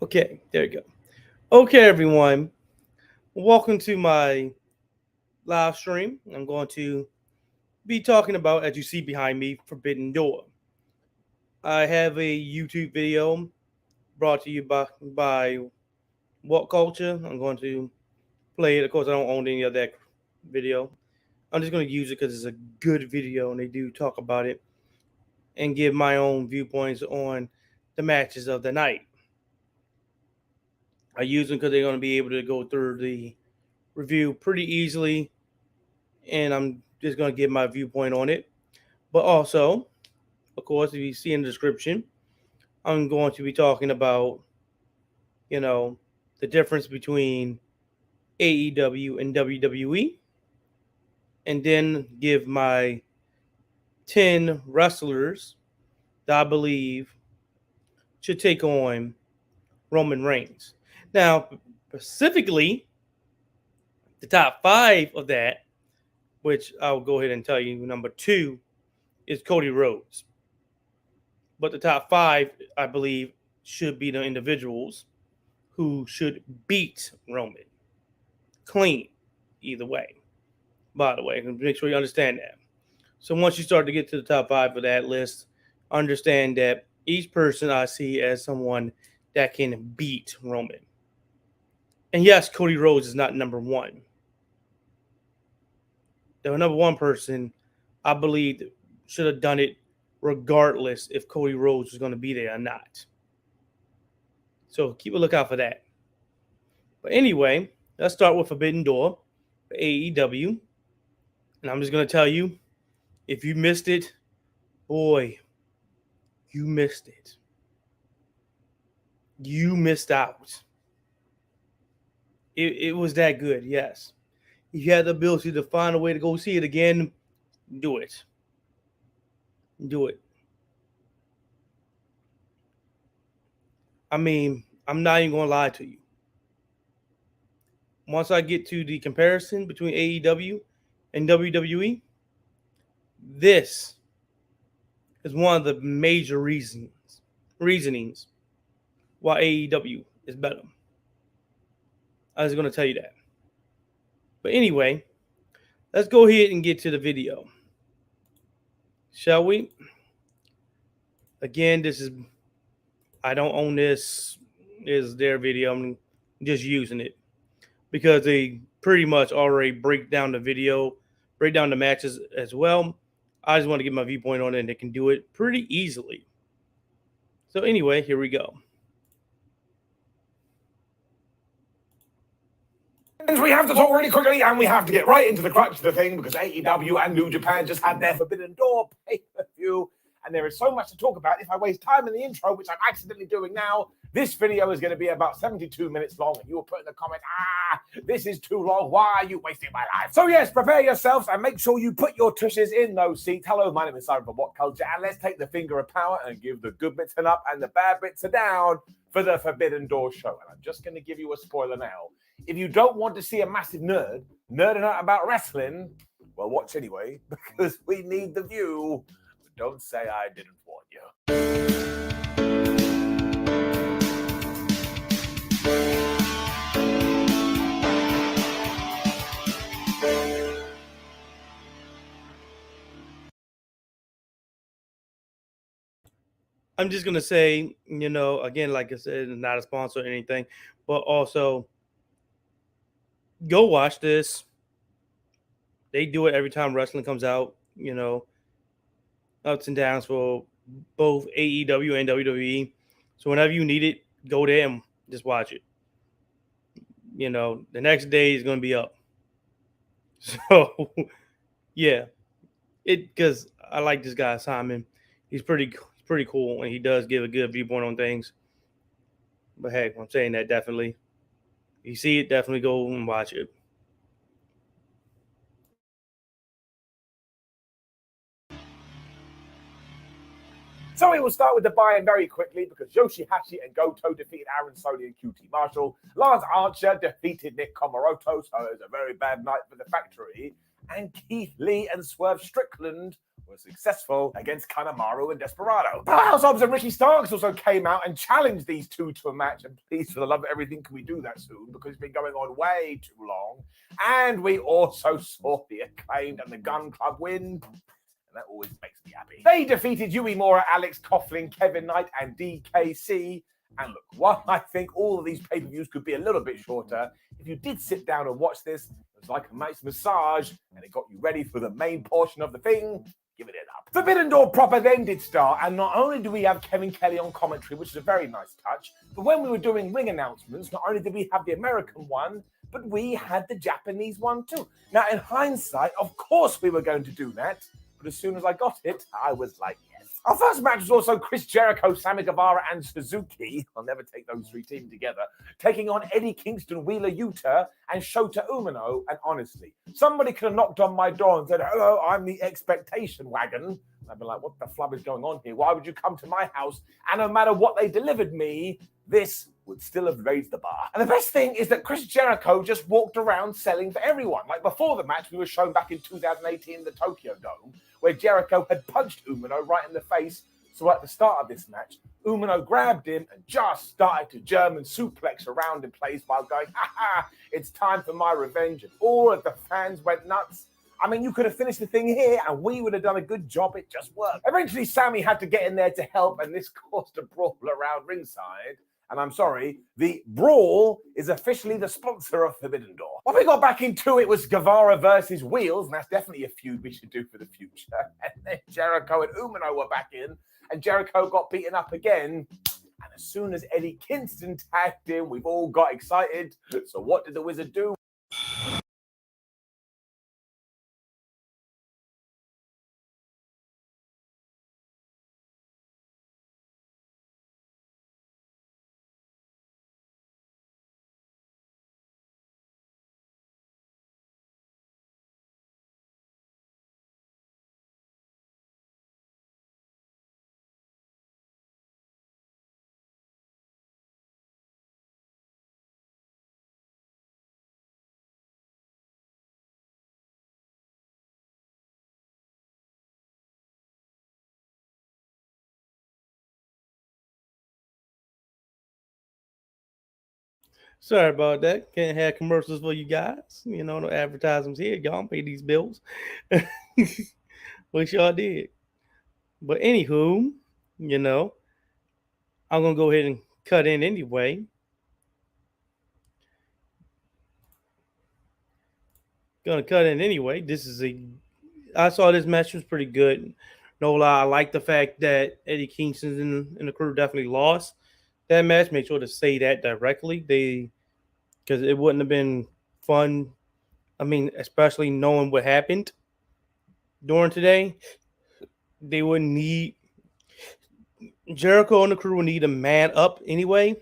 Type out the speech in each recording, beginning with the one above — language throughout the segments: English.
Okay, there you go. Okay, everyone, welcome to my live stream. I'm going to be talking about, as you see behind me, Forbidden Door. I have a YouTube video brought to you by What Culture. I'm going to play it. Of course, I don't own any of that video. I'm just going to use it because it's a good video and they do talk about it and give my own viewpoints on the matches of the night. I use them because they're going to be able to go through the review pretty easily, and I'm just going to give my viewpoint on it. But also, of course, if you see in the description, I'm going to be talking about, the difference between AEW and WWE, and then give my 10 wrestlers that I believe should take on Roman Reigns. Now, specifically, the top 5 of that, which I'll go ahead and tell you, number 2 is Cody Rhodes. But the top 5, I believe, should be the individuals who should beat Roman. Clean, either way. By the way, make sure you understand that. So once you start to get to the top 5 of that list, understand that each person I see as someone that can beat Roman. And yes, Cody Rhodes is not number 1. The number 1 person, I believe, should have done it regardless if Cody Rhodes was going to be there or not. So keep a lookout for that. But anyway, let's start with Forbidden Door for AEW. And I'm just going to tell you, if you missed it, boy, you missed it. You missed out. It was that good, yes. If you had the ability to find a way to go see it again, do it. Do it. I mean, I'm not even going to lie to you. Once I get to the comparison between AEW and WWE, this is one of the major reasonings why AEW is better. I was going to tell you that. But anyway, let's go ahead and get to the video. Shall we? Again, I don't own this. This is their video. I'm just using it because they pretty much already break down the matches as well. I just want to get my viewpoint on it, and they can do it pretty easily. So anyway, here we go. We have to talk really quickly, and we have to get right into the crux of the thing because AEW and New Japan just had their Forbidden Door pay-per-view, and there is so much to talk about. If I waste time in the intro, which I'm accidentally doing now, this video is going to be about 72 minutes long, and you will put in the comment, this is too long. Why are you wasting my life? So yes, prepare yourselves and make sure you put your tushes in those seats. Hello, my name is Simon from What Culture, and let's take the finger of power and give the good bits an up and the bad bits a down for the Forbidden Door show. And I'm just going to give you a spoiler now. If you don't want to see a massive nerding out about wrestling, well, watch anyway, because we need the view. But don't say I didn't warn you. I'm just going to say, again, like I said, not a sponsor or anything, but also go watch this. They do it every time wrestling comes out, ups and downs for both AEW and WWE. So whenever you need it, go there and just watch it. The next day is going to be up. So, yeah, because I like this guy, Simon. He's pretty cool, and he does give a good viewpoint on things. But hey, I'm saying that definitely. If you see it, definitely go and watch it. So we will start with the buy-in very quickly because Yoshihashi and Goto defeated Aaron Soli and QT Marshall. Lance Archer defeated Nick Comoroto, so it was a very bad night for the factory. And Keith Lee and Swerve Strickland were successful against Kanemaru and Desperado. Powerhouse Hobbs and Ricky Starks also came out and challenged these two to a match. And please, for the love of everything, can we do that soon? Because it's been going on way too long. And we also saw the Acclaimed and the Gun Club win. That always makes me happy. They defeated Yui Mora, Alex Coughlin, Kevin Knight, and DKC. And look, while I think all of these pay-per-views could be a little bit shorter, if you did sit down and watch this, it was like a nice massage, and it got you ready for the main portion of the thing. Give it up. Forbidden Door proper then did start, and not only do we have Kevin Kelly on commentary, which is a very nice touch, but when we were doing ring announcements, not only did we have the American one, but we had the Japanese one too. Now, in hindsight, of course we were going to do that, but as soon as I got it, I was like, yes. Our first match was also Chris Jericho, Sammy Guevara, and Suzuki. I'll never take those three teams together. Taking on Eddie Kingston, Wheeler Yuta, and Shota Umino. And honestly, somebody could have knocked on my door and said, hello, I'm the expectation wagon. I'd be like, what the flub is going on here? Why would you come to my house? And no matter what they delivered me, this would still have raised the bar. And the best thing is that Chris Jericho just walked around selling for everyone. Like before the match, we were shown back in 2018 in the Tokyo Dome, where Jericho had punched Umino right in the face. So at the start of this match, Umino grabbed him and just started to German suplex around in place while going, ha, it's time for my revenge. And all of the fans went nuts. I mean, you could have finished the thing here and we would have done a good job. It just worked. Eventually, Sammy had to get in there to help, and this caused a brawl around ringside. And I'm sorry, the Brawl is officially the sponsor of Forbidden Door. When we got back into it was Guevara versus Wheels, and that's definitely a feud we should do for the future. And then Jericho and Umino were back in, and Jericho got beaten up again. And as soon as Eddie Kingston tagged in, we've all got excited. So what did the Wizard do? Sorry about that. Can't have commercials for you guys. You know, no advertisements here. Y'all pay these bills. Wish y'all did. But anywho, you know, I'm gonna go ahead and cut in anyway. Gonna cut in anyway. I saw this match was pretty good. No lie, I like the fact that Eddie Kingston and the crew definitely lost that match. Make sure to say that directly. Because it wouldn't have been fun. I mean, especially knowing what happened during today, they would need Jericho and the crew would need a man up anyway.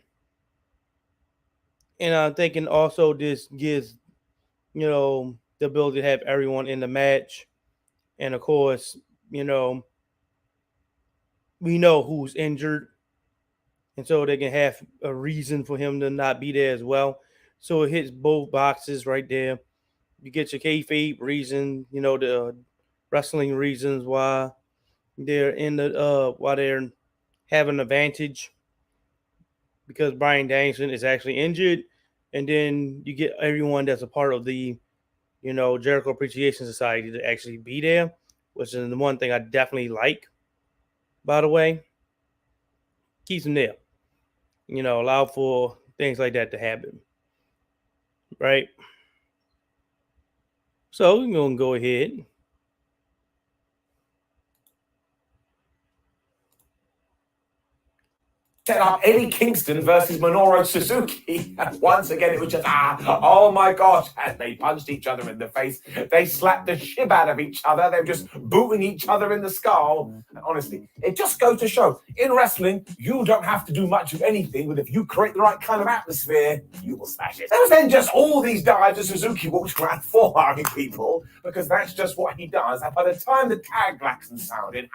And I'm thinking also this gives, the ability to have everyone in the match. And of course, we know who's injured. And so they can have a reason for him to not be there as well. So it hits both boxes right there. You get your kayfabe reason, the wrestling reasons why they're why they're having an advantage, because Bryan Danielson is actually injured. And then you get everyone that's a part of the, Jericho Appreciation Society to actually be there, which is the one thing I definitely like, by the way. Keeps them there. Allow for things like that to happen. Right? So we're going to go ahead. Set up Eddie Kingston versus Menorah Suzuki. And once again, it was just, oh my gosh. And they punched each other in the face. They slapped the shit out of each other. They were just booting each other in the skull. And honestly, it just goes to show, in wrestling, you don't have to do much of anything, but if you create the right kind of atmosphere, you will smash it. There was then just all these dives as Suzuki walked around forearming people, because that's just what he does. And by the time the tag klaxon sounded,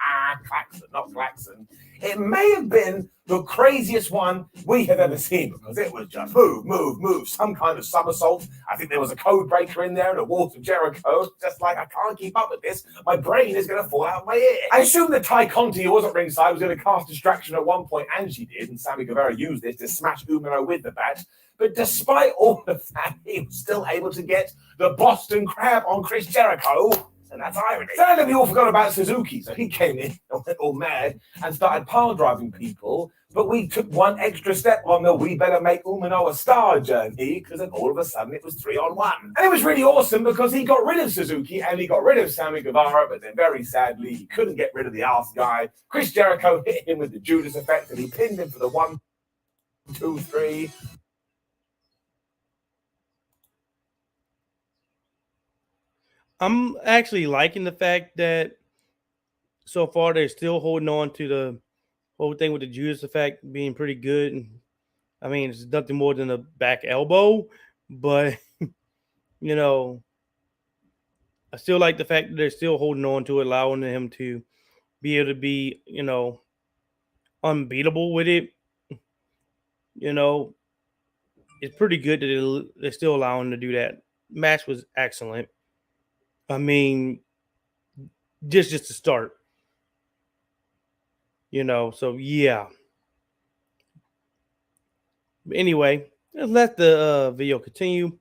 klaxon, not klaxon, It may have been the craziest one we have ever seen because it was just move, move, move, some kind of somersault. I think there was a code breaker in there and a Walls of Jericho. Just like, I can't keep up with this. My brain is going to fall out of my ear. I assume that Ty Conti, who wasn't ringside, was going to cast distraction at one point, and she did. And Sammy Guevara used this to smash Umino with the bat. But despite all of that, he was still able to get the Boston Crab on Chris Jericho. And that's irony. Sadly, we all forgot about Suzuki. So he came in and went all mad and started pile driving people. But we took one extra step on the we better make Umino a star journey, because then all of a sudden it was 3-on-1. And it was really awesome because he got rid of Suzuki and he got rid of Sammy Guevara, but then very sadly, he couldn't get rid of the arse guy. Chris Jericho hit him with the Judas effect and he pinned him for the 1, 2, 3. I'm actually liking the fact that so far they're still holding on to the whole thing with the Judas effect being pretty good. I mean, it's nothing more than a back elbow, but you know, I still like the fact that they're still holding on to it, allowing him to be able to be, unbeatable with it. You know, it's pretty good that they're still allowing him to do that. Match was excellent. I mean, just to start. So yeah. Anyway, let's let the video continue.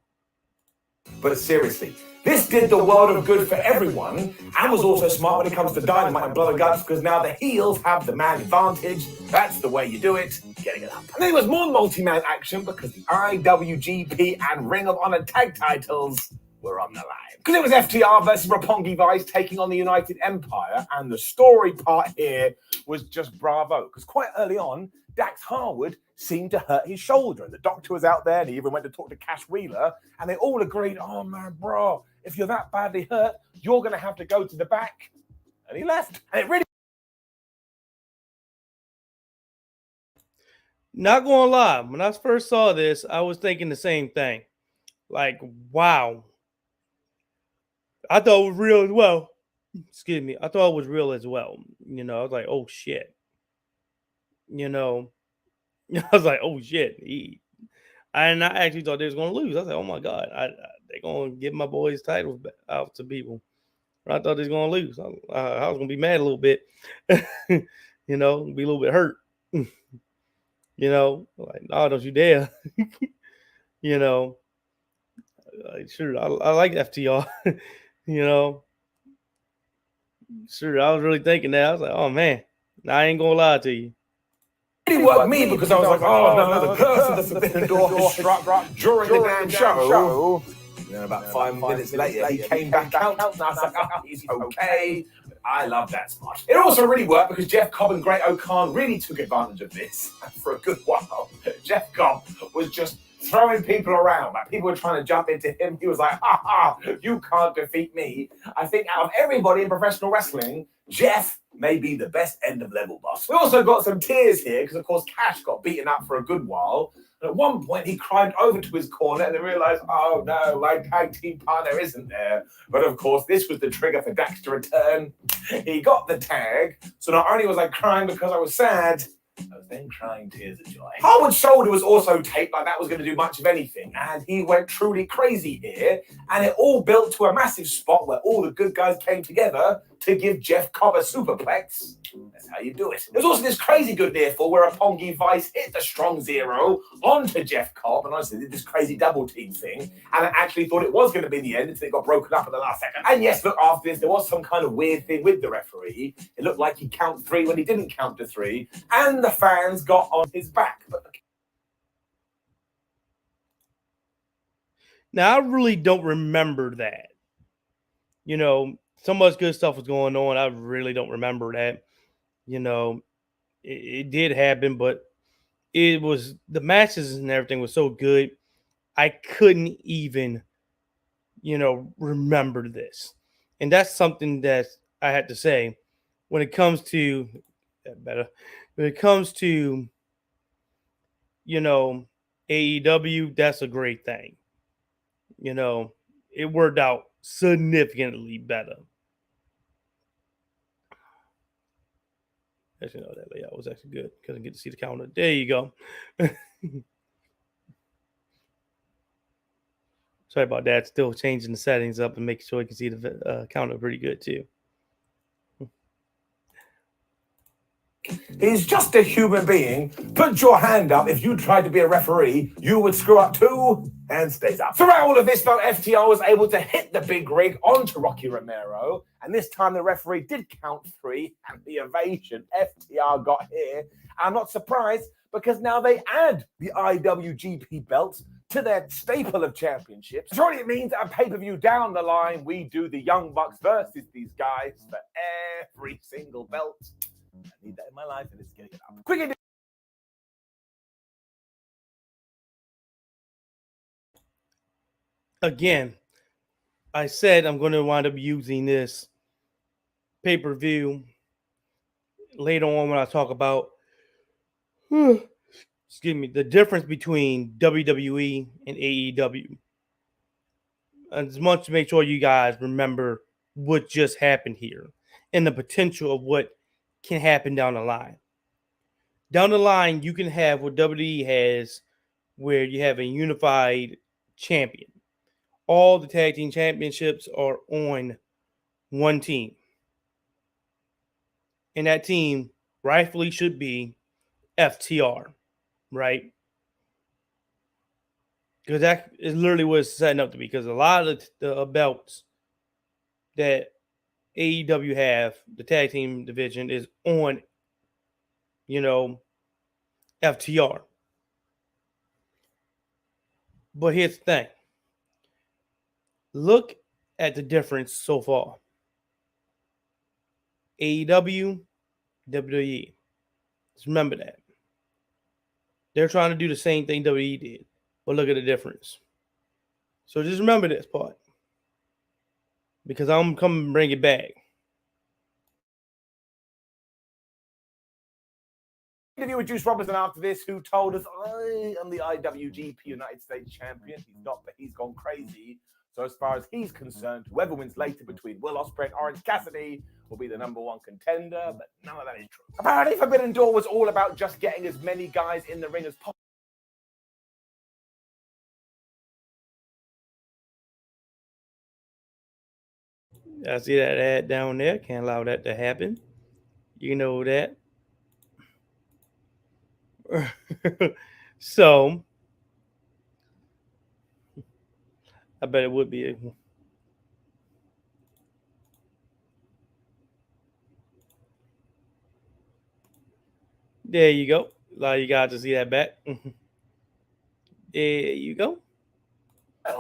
But seriously, this did the world of good for everyone and was also smart when it comes to Dynamite and Blood and Guts, because now the heels have the man advantage. That's the way you do it. Getting it up. And then there was more multi-man action because the IWGP and Ring of Honor tag titles were on the line. Because it was FTR versus Roppongi Vice taking on the United Empire, and the story part here was just bravo. Because quite early on, Dax Harwood seemed to hurt his shoulder, and the doctor was out there, and he even went to talk to Cash Wheeler, and they all agreed, oh man, bro, if you're that badly hurt, you're going to have to go to the back. And he left. And it really... Not gonna lie, when I first saw this, I was thinking the same thing. Like, wow. I thought it was real as well. Excuse me. I thought it was real as well. I was like, oh shit. I was like, oh shit. And I actually thought they was going to lose. I was like, oh my God. They're going to give my boys titles out to people. I thought they was going to lose. I was going to be mad a little bit. Be a little bit hurt. Like, no, don't you dare. Like, sure, I like FTR. Sure, I was really thinking that. I was like, oh man, I ain't gonna lie to you. It really worked me because I was like, oh no, the curse of the forbidden door has struck during the damn show. And then about 5 minutes later, he came back out, and I was like, oh, he's okay. I love that spot. It also really worked because Jeff Cobb and Great O'Khan really took advantage of this. And for a good while, Jeff Cobb was just throwing people around. Like, people were trying to jump into him. He was like, ha ha, you can't defeat me. I think out of everybody in professional wrestling, Jeff may be the best end of level boss. We also got some tears here because, of course, Cash got beaten up for a good while. And at one point, he climbed over to his corner and then realized, oh no, my tag team partner isn't there. But of course, this was the trigger for Dax to return. He got the tag. So not only was I crying because I was sad, I was then crying tears of joy. Harwood's shoulder was also taped like that was going to do much of anything, and he went truly crazy here, and it all built to a massive spot where all the good guys came together to give Jeff Cobb a superplex. That's how you do it. There's also this crazy good near fall where Roppongi Vice hit the strong zero onto Jeff Cobb, and honestly did this crazy double team thing, and I actually thought it was going to be the end until it got broken up at the last second. And yes, look, after this, there was some kind of weird thing with the referee. It looked like he counted 3 when he didn't count to 3, and the fans got on his back. Now, I really don't remember that. So much good stuff was going on. I really don't remember that. It did happen, but it was the matches and everything was so good. I couldn't even, remember this. And that's something that I had to say when it comes to AEW, that's a great thing. It worked out significantly better. Actually, no, that layout was actually good. Couldn't get to see the counter. There you go. Sorry about that. Still changing the settings up and making sure you can see the counter pretty good too. He's just a human being. Put your hand up. If you tried to be a referee, you would screw up too. Hand stays up. Throughout all of this, though, FTR was able to hit the big rig onto Rocky Romero. And this time the referee did count 3 and the evasion FTR got here. I'm not surprised because now they add the IWGP belts to their staple of championships. Surely it means that a pay-per-view down the line, we do the Young Bucks versus these guys for every single belt. I need that in my life, and it's getting it up. Quick. Again, I said I'm going to wind up using this pay-per-view later on when I talk about excuse me, the difference between WWE and AEW. As much to make sure you guys remember what just happened here and the potential of what can happen down the line. Down the line, you can have what WWE has, where you have a unified champion. All the tag team championships are on one team. And that team rightfully should be FTR, right? Because that is literally what it's setting up to be. Because a lot of the belts that AEW have, the tag team division, is on, FTR. But here's the thing. Look at the difference so far. AEW, WWE. Just remember that. They're trying to do the same thing WWE did. But look at the difference. So just remember this part. Because I'm coming to bring it back. Interview with Juice Robinson after this, who told us, I am the IWGP United States champion. He's not, but he's gone crazy. So as far as he's concerned, whoever wins later between Will Ospreay and Orange Cassidy will be the #1 contender, but none of that is true. Apparently, Forbidden Door was all about just getting as many guys in the ring as possible. I see that ad down there. Can't allow that to happen. You know that. So, I bet it would be. There you go. Allow you guys to see that back. There you go.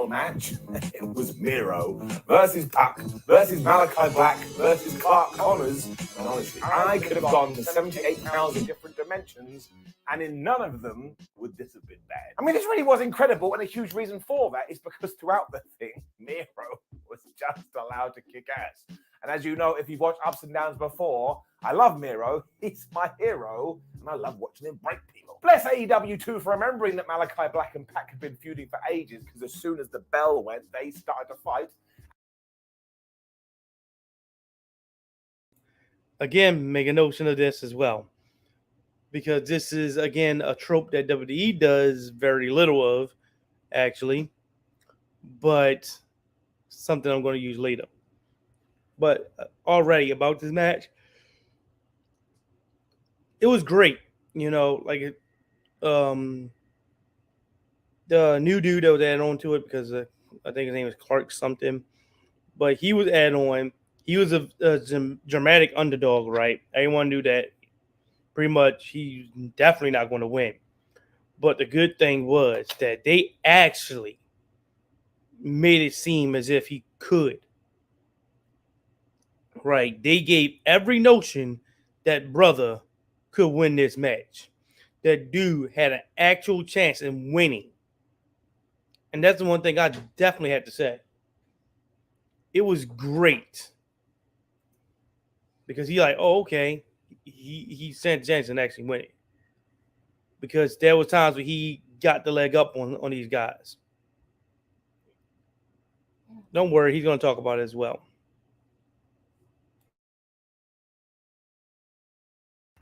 Match. It was Miro versus Pac versus Malachi Black versus Clark Connors. And honestly, I could have gone to 78,000 different dimensions, and in none of them would this have been bad. I mean, this really was incredible, and a huge reason for that is because throughout the thing, Miro was just allowed to kick ass. And as you know, if you've watched Ups and Downs before, I love Miro. He's my hero, and I love watching him break people. Bless AEW too for remembering that Malachi Black and Pac had been feuding for ages, because as soon as the bell went, they started to fight. Again, make a notion of this as well, because this is, again, a trope that WWE does very little of, actually, but something I'm going to use later. But already about this match, it was great. The new dude that was added on to it, because I think his name was Clark something, but he was added on. He was a dramatic underdog, right? Everyone knew that pretty much he's definitely not going to win. But the good thing was that they actually made it seem as if he could. Right? They gave every notion that brother could win this match. That dude had an actual chance in winning. And that's the one thing I definitely have to say. It was great. Because he okay. He sent Jensen actually winning. Because there was times where he got the leg up on these guys. Don't worry, he's going to talk about it as well.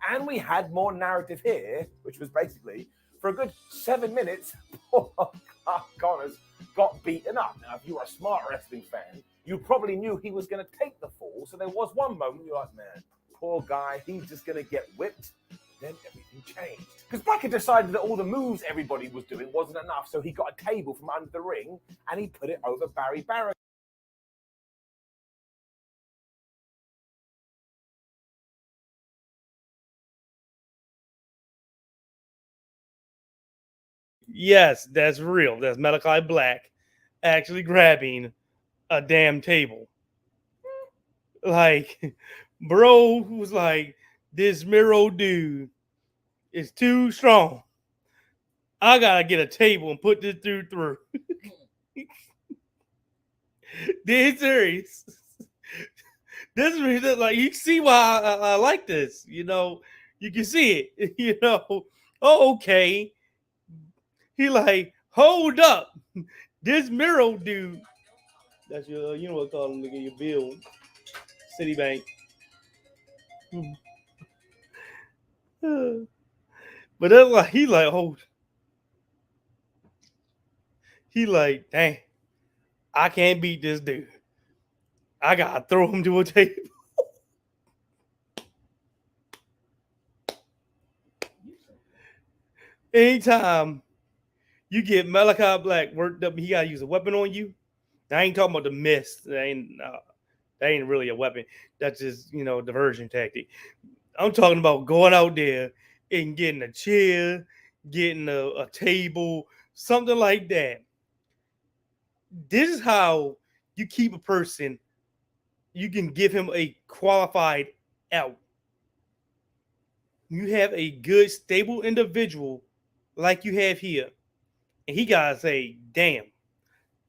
And we had more narrative here, which was basically, for a good 7 minutes, poor Clark Connors got beaten up. Now, if you were a smart wrestling fan, you probably knew he was going to take the fall. So there was one moment you're like, man, poor guy, he's just going to get whipped. Then everything changed. Because Black had decided that all the moves everybody was doing wasn't enough, so he got a table from under the ring and he put it over Barry Barron. Yes, that's real. That's Malachi Black actually grabbing a damn table. Like, bro was like, this Miro dude is too strong. I gotta get a table and put this dude through. Dead serious. This is like, you see why I like this. You know, you can see it. You know, oh, okay. He like, hold up. This Miro dude. That's your, you know what I call him to get your bill. Citibank. But that's like, he like, oh. He like, dang, I can't beat this dude. I gotta throw him to a table. Anytime you get Malachi Black worked up, he gotta use a weapon on you. I ain't talking about the mist. That ain't really a weapon. That's just, you know, diversion tactic. I'm talking about going out there and getting a chair, getting a table, something like that. This is how you keep a person. You can give him a qualified out. You have a good, stable individual like you have here, and he gotta say, damn,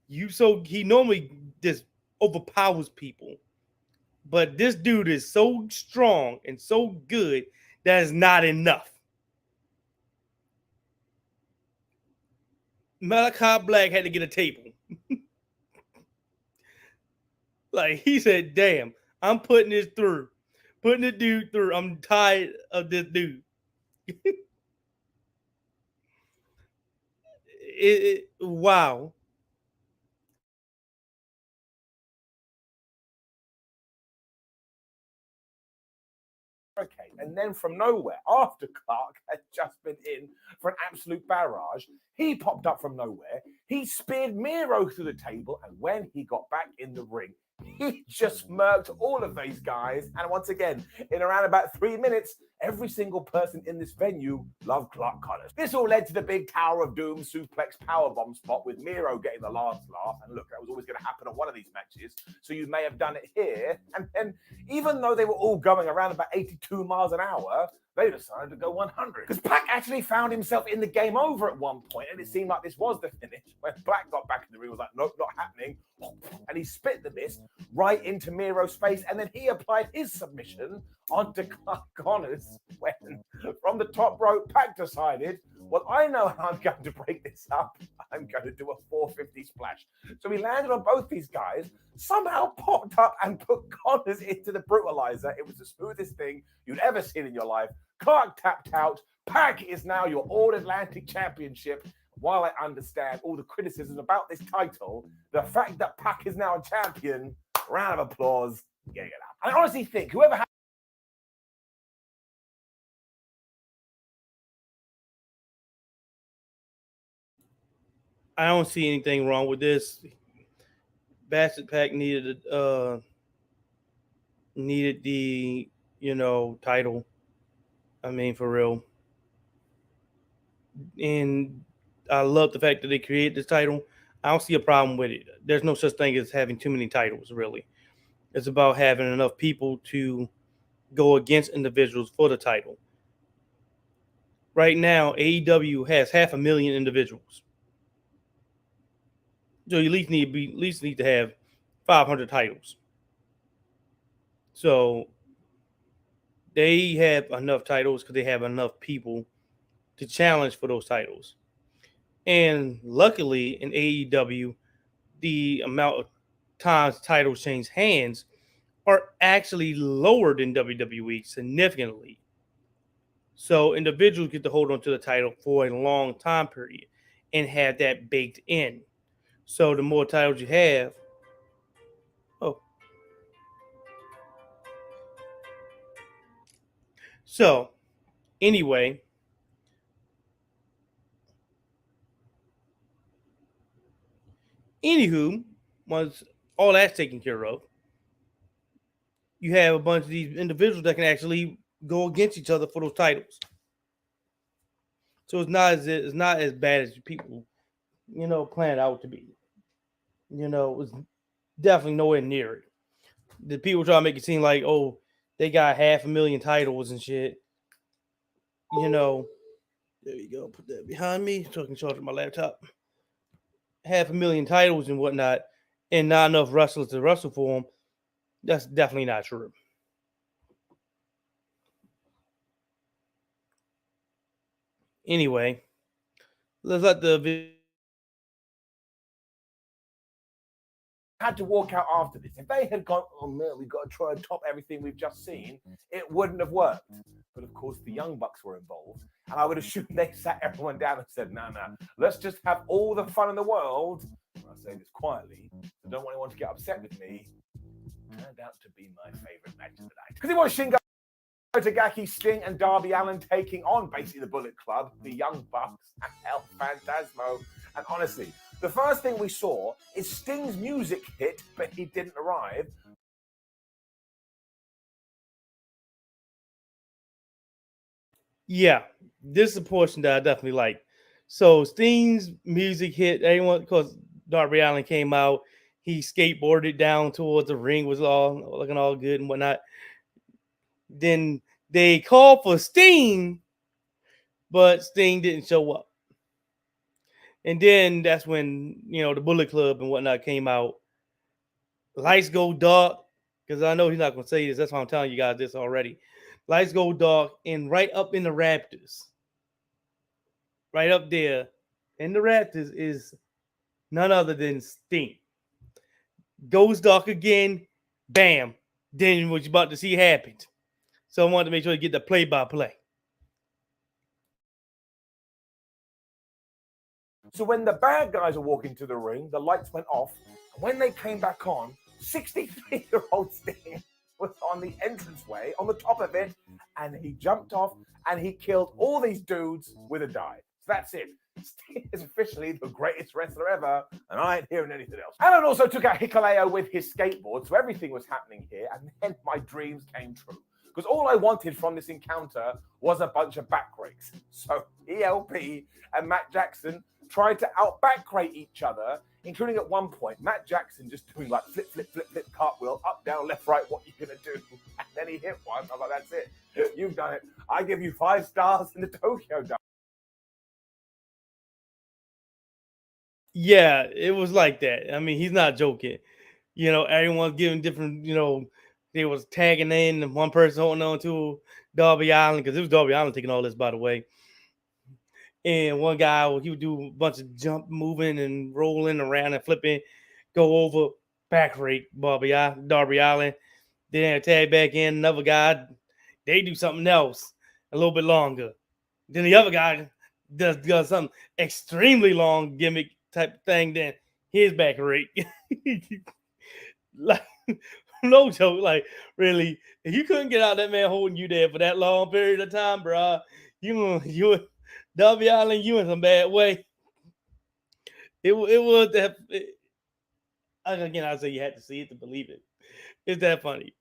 he normally just overpowers people. But this dude is so strong and so good that is not enough. Malachi Black had to get a table. Like, he said, damn, I'm putting this through. Putting the dude through. I'm tired of this dude. Wow. Okay, and then from nowhere, after Clark had just been in for an absolute barrage, he popped up from nowhere. He speared Miro through the table, and when he got back in the ring, he just murked all of these guys. And once again, in around about 3 minutes, every single person in this venue loved Clark Connors. This all led to the big Tower of Doom suplex powerbomb spot with Miro getting the last laugh. And look, that was always going to happen on one of these matches. So you may have done it here. And then, even though they were all going around about 82 miles an hour, they decided to go 100. Because Black actually found himself in the game over at one point, and it seemed like this was the finish. When Black got back in the ring, was like, nope, not happening. And he spit the mist right into Miro's face, and then he applied his submission onto Clark Connors when, from the top rope, Pac decided, well, I know how I'm going to break this up. I'm going to do a 450 splash. So he landed on both these guys, somehow popped up and put Connors into the brutalizer. It was the smoothest thing you'd ever seen in your life. Clark tapped out. Pac is now your All-Atlantic Championship. While I understand all the criticism about this title, the fact that Pac is now a champion, round of applause, get it up. I honestly think whoever had I don't see anything wrong with this. Bastard Pack needed the, you know, title. I mean, for real. And I love the fact that they created this title. I don't see a problem with it. There's no such thing as having too many titles, really. It's about having enough people to go against individuals for the title. Right now, AEW has 500,000 individuals. So you at least need to have 500 titles. So they have enough titles because they have enough people to challenge for those titles. And luckily in AEW, the amount of times titles change hands are actually lower than WWE significantly. So individuals get to hold on to the title for a long time period and have that baked in. So the more titles you have, oh, so anyway, anywho, once all that's taken care of, you have a bunch of these individuals that can actually go against each other for those titles. So it's not as bad as people, plan it out to be. It's definitely nowhere near it. The people try to make it seem like, oh, they got 500,000 titles and shit. There you go. Put that behind me so I can charge my laptop. 500,000 titles and whatnot, and not enough wrestlers to wrestle for them. That's definitely not true. Anyway, let's let the had to walk out after this. If they had gone, oh man, we've got to try and top everything we've just seen, it wouldn't have worked. But of course, the Young Bucks were involved. And I would assume they sat everyone down and said, no, let's just have all the fun in the world. And I say this quietly, I don't want anyone to get upset with me. Turned out to be my favorite match of the night. Because it was Shingo Takagi, Sting, and Darby Allin taking on basically the Bullet Club, the Young Bucks, and El Phantasmo. And honestly, the first thing we saw is Sting's music hit, but he didn't arrive. Yeah, this is a portion that I definitely like. So Sting's music hit everyone because Darby Allin came out. He skateboarded down towards the ring, was all looking all good and whatnot. Then they called for Sting, but Sting didn't show up. And then that's when the Bullet Club and whatnot came out. Lights go dark because I know he's not gonna say this. That's why I'm telling you guys this already. Lights go dark, and right up in the Raptors, right up there in the Raptors is none other than Sting. Goes dark again, bam. Then what you're about to see happened. So I wanted to make sure to get the play-by-play. So when the bad guys were walking to the ring, the lights went off. And when they came back on, 63-year-old Sting was on the entranceway, on the top of it, and he jumped off and he killed all these dudes with a dive. So that's it. Sting is officially the greatest wrestler ever, and I ain't hearing anything else. Alan also took out Hikuleo with his skateboard, so everything was happening here, and then my dreams came true. Because all I wanted from this encounter was a bunch of back rakes. So ELP and Matt Jackson tried to out back rake each other, including at one point, Matt Jackson just doing like flip, flip, flip, flip, cartwheel, up, down, left, right, what you gonna do? And then he hit one. I was like, that's it. You've done it. I give you 5 stars in the Tokyo Dome. Yeah, it was like that. I mean, he's not joking. Everyone's giving different, they was tagging in and one person holding on to Darby Allin, because it was Darby Allin taking all this, by the way. And one guy, he would do a bunch of jump moving and rolling around and flipping, go over, back rake Darby Allin. Then tag back in another guy. They do something else a little bit longer. Then the other guy does something extremely long gimmick type thing. Then his back rake. Like, no joke. Like, really, if you couldn't get out that man holding you there for that long period of time, bro, you Darby Allin, you in some bad way. It was that. Again, I say you had to see it to believe it. It's that funny.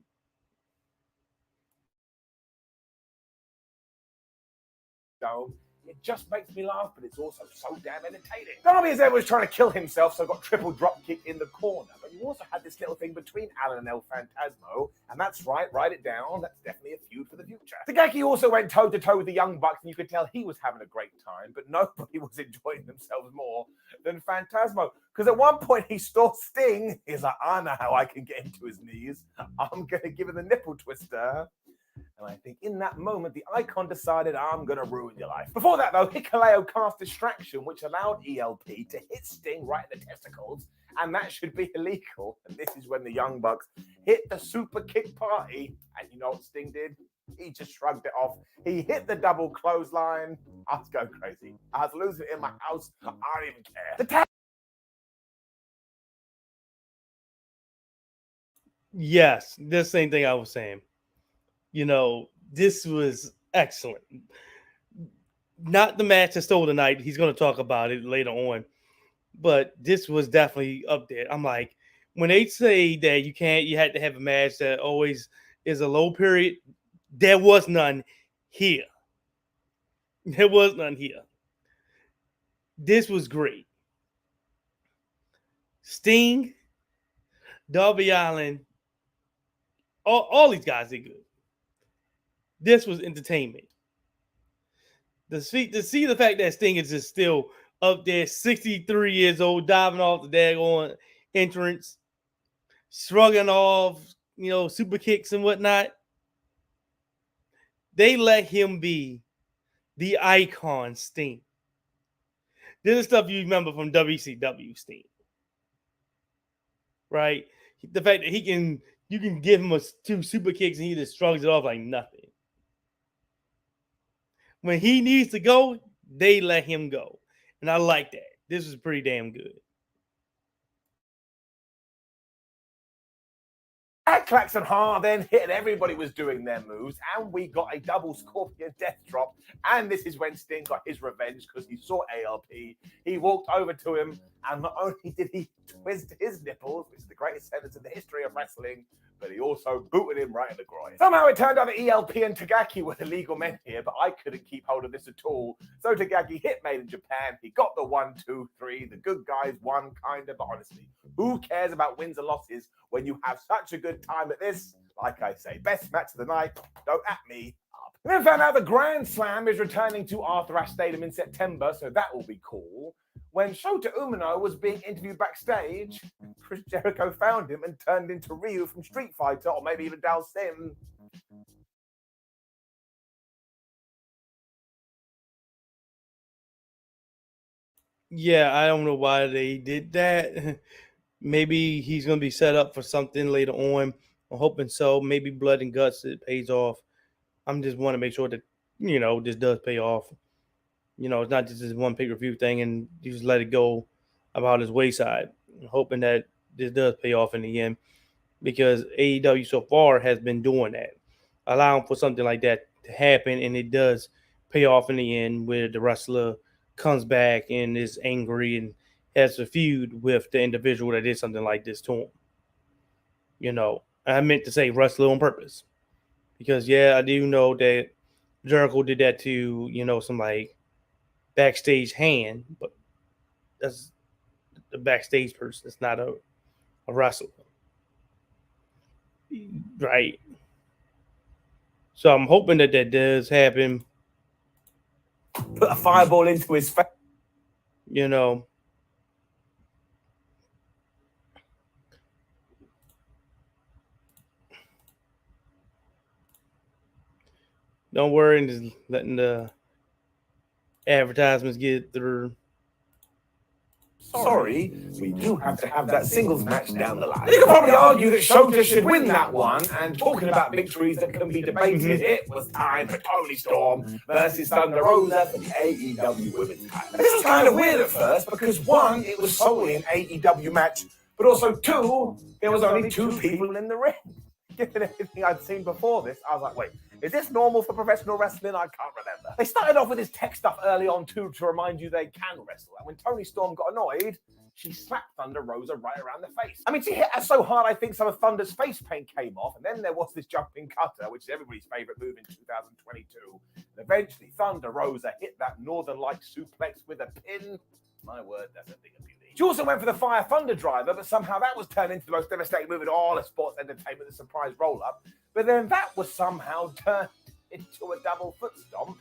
It just makes me laugh, but it's also so damn entertaining. Darby, as ever, was trying to kill himself, so got triple drop kick in the corner. But you also had this little thing between Allin and El Phantasmo, and that's right, write it down. That's definitely a feud for the future. Takagi also went toe-to-toe with the Young Bucks, and you could tell he was having a great time, but nobody was enjoying themselves more than Phantasmo. Because at one point, he saw Sting. He's like, I know how I can get him to his knees. I'm going to give him the nipple twister. And I think in that moment, the icon decided, I'm going to ruin your life. Before that, though, Hikuleo cast Distraction, which allowed ELP to hit Sting right in the testicles, and that should be illegal. And this is when the Young Bucks hit the super kick party. And you know what Sting did? He just shrugged it off. He hit the double clothesline. I was going crazy. I was losing it in my house. I don't even care. The tag. Yes, the same thing I was saying. This was excellent. Not the match that stole the night. He's going to talk about it later on. But this was definitely up there. I'm like, when they say that you had to have a match that always is a low period, there was none here. There was none here. This was great. Sting, Darby Allin, all these guys did good. This was entertainment. To see the fact that Sting is just still up there, 63 years old, diving off the daggone entrance, shrugging off, super kicks and whatnot. They let him be the icon Sting. This is stuff you remember from WCW Sting. Right? The fact that you can give him 2 super kicks and he just shrugs it off like nothing. When he needs to go, they let him go. And I like that. This is pretty damn good. Claxon hard then hit and everybody was doing their moves and we got a double scorpion death drop, and this is when Sting got his revenge because he saw ALP. He walked over to him and not only did he twist his nipples, which is the greatest sentence in the history of wrestling, but he also booted him right in the groin. Somehow it turned out that ELP and Tagaki were the legal men here, but I couldn't keep hold of this at all. So Tagaki hit Made in Japan. He got the 1, 2, 3. The good guys won, kind of, but honestly, who cares about wins and losses when you have such a good time at this? Like I say, best match of the night. Don't at me up. And then found out the Grand Slam is returning to Arthur Ashe Stadium in September, so that will be cool. When Shota Umino was being interviewed backstage, Chris Jericho found him and turned into Ryu from Street Fighter, or maybe even Dalsim. Yeah, I don't know why they did that. Maybe he's going to be set up for something later on. I'm hoping so. Maybe Blood and Guts, it pays off. I'm just want to make sure that, this does pay off. It's not just this one pay-per-view thing and you just let it go about his wayside. I'm hoping that this does pay off in the end, because AEW so far has been doing that, allowing for something like that to happen, and it does pay off in the end where the wrestler comes back and is angry and has a feud with the individual that did something like this to him. I meant to say wrestler on purpose, because I do know that Jericho did that to some like backstage hand, but that's the backstage person. It's not a wrestler, right? So I'm hoping that does happen. Put a fireball into his face. Don't worry, and just letting the advertisements get through. Sorry, we do have to have that singles match down the line. You could probably argue that Shota should win that one, and talking about victories that can be debated, it was time for Toni Storm versus Thunder Rosa for the AEW Women's title. This was kind of weird at first because 1, it was solely an AEW match, but also 2, there was only 2 people in the ring. Given everything I'd seen before this, I was like, wait, is this normal for professional wrestling? I can't remember. They started off with this tech stuff early on too to remind you they can wrestle. And when Toni Storm got annoyed, she slapped Thunder Rosa right around the face. I mean, she hit her so hard, I think some of Thunder's face paint came off. And then there was this jumping cutter, which is everybody's favorite move in 2022. And eventually, Thunder Rosa hit that Northern-like suplex with a pin. My word, that's a thing of beauty. She also went for the Fire Thunder Driver, but somehow that was turned into the most devastating move in all of sports entertainment, the surprise roll-up. But then that was somehow turned into a double foot stomp,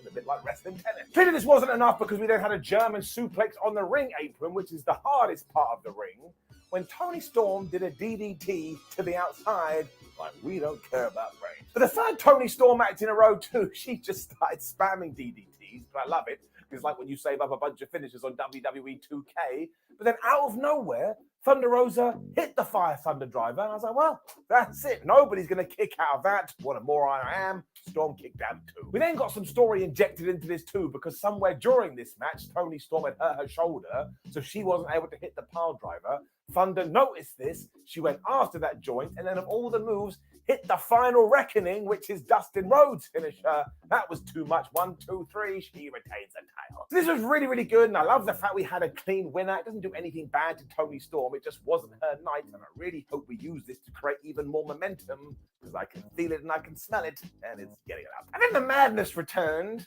a bit like wrestling tennis. Clearly this wasn't enough because we then had a German suplex on the ring apron, which is the hardest part of the ring, when Toni Storm did a DDT to the outside, like we don't care about brains. For the third Toni Storm match in a row too, she just started spamming DDTs, but I love it. It's like when you save up a bunch of finishes on WWE 2K, but then out of nowhere, Thunder Rosa hit the Fire Thunder Driver. And I was like, well, that's it. Nobody's going to kick out of that. What a moron I am. Storm kicked out too. We then got some story injected into this too, because somewhere during this match, Toni Storm had hurt her shoulder, so she wasn't able to hit the pile driver. Thunder noticed this. She went after that joint, and then of all the moves, hit the final reckoning, which is Dustin Rhodes' finisher. That was too much. 1, 2, 3. She retains the title. So this was really, really good, and I love the fact we had a clean winner. It doesn't do anything bad to Toni Storm. It just wasn't her night, and I really hope we use this to create even more momentum, because I can feel it and I can smell it, and it's getting it up. And then the madness returned.